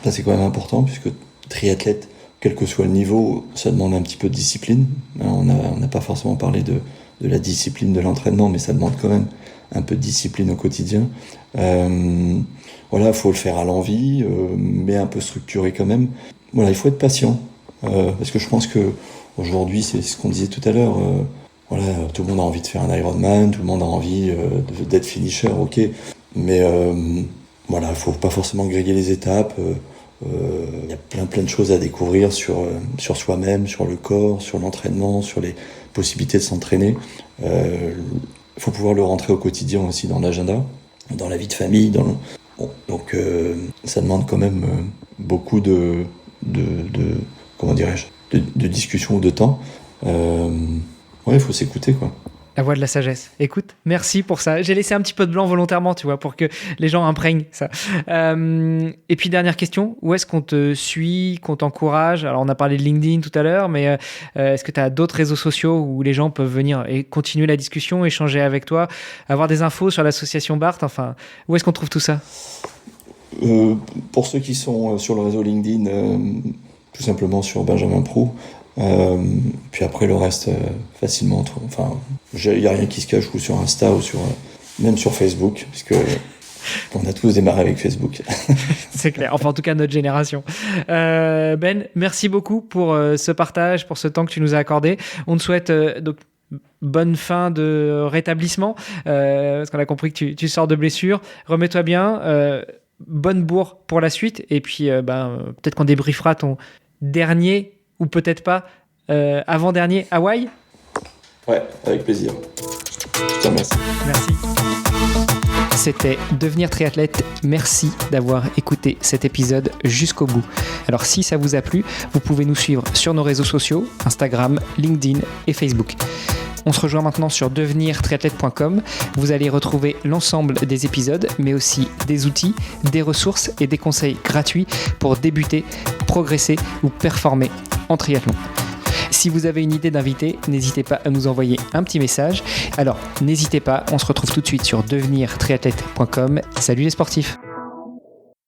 ça c'est quand même important, puisque triathlète, quel que soit le niveau, ça demande un petit peu de discipline. On n'a pas forcément parlé de la discipline de l'entraînement, mais ça demande quand même un peu de discipline au quotidien. Voilà, il faut le faire à l'envie, mais un peu structuré quand même. Voilà, il faut être patient, parce que je pense que aujourd'hui, c'est ce qu'on disait tout à l'heure. Voilà, tout le monde a envie de faire un Ironman, tout le monde a envie d'être finisher, ok. Mais voilà, il faut pas forcément griller les étapes. Il y a plein de choses à découvrir sur soi-même, sur le corps, sur l'entraînement, sur les possibilités de s'entraîner. Il faut pouvoir le rentrer au quotidien aussi dans l'agenda, dans la vie de famille. Donc ça demande quand même beaucoup de comment dirais-je, de discussion ou de temps. Ouais, il faut s'écouter, quoi. La voix de la sagesse. Écoute, merci pour ça. J'ai laissé un petit peu de blanc volontairement, tu vois, pour que les gens imprègnent ça. Et puis, dernière question, où est-ce qu'on te suit, qu'on t'encourage? Alors, on a parlé de LinkedIn tout à l'heure, mais est-ce que tu as d'autres réseaux sociaux où les gens peuvent venir et continuer la discussion, échanger avec toi, avoir des infos sur l'association Barthes? Enfin, où est-ce qu'on trouve tout ça? Pour ceux qui sont sur le réseau LinkedIn, tout simplement sur Benjamin Proulx. Puis après le reste facilement, enfin il n'y a rien qui se cache, ou sur Insta ou même sur Facebook, puisque on a tous démarré avec Facebook. C'est clair, enfin en tout cas notre génération. Ben, merci beaucoup pour ce partage, pour ce temps que tu nous as accordé. On te souhaite donc bonne fin de rétablissement, parce qu'on a compris que tu sors de blessure. Remets-toi bien, bonne bourre pour la suite, et puis peut-être qu'on débriefera ton dernier ou peut-être pas avant-dernier Hawaï. Ouais, avec plaisir. Je te remercie. Merci. C'était Devenir triathlète. Merci d'avoir écouté cet épisode jusqu'au bout. Alors si ça vous a plu, vous pouvez nous suivre sur nos réseaux sociaux, Instagram, LinkedIn et Facebook. On se rejoint maintenant sur devenirtriathlète.com. Vous allez retrouver l'ensemble des épisodes, mais aussi des outils, des ressources et des conseils gratuits pour débuter, progresser ou performer en triathlon. Si vous avez une idée d'invité, n'hésitez pas à nous envoyer un petit message. Alors, n'hésitez pas, on se retrouve tout de suite sur devenirtriathlète.com. Salut les sportifs!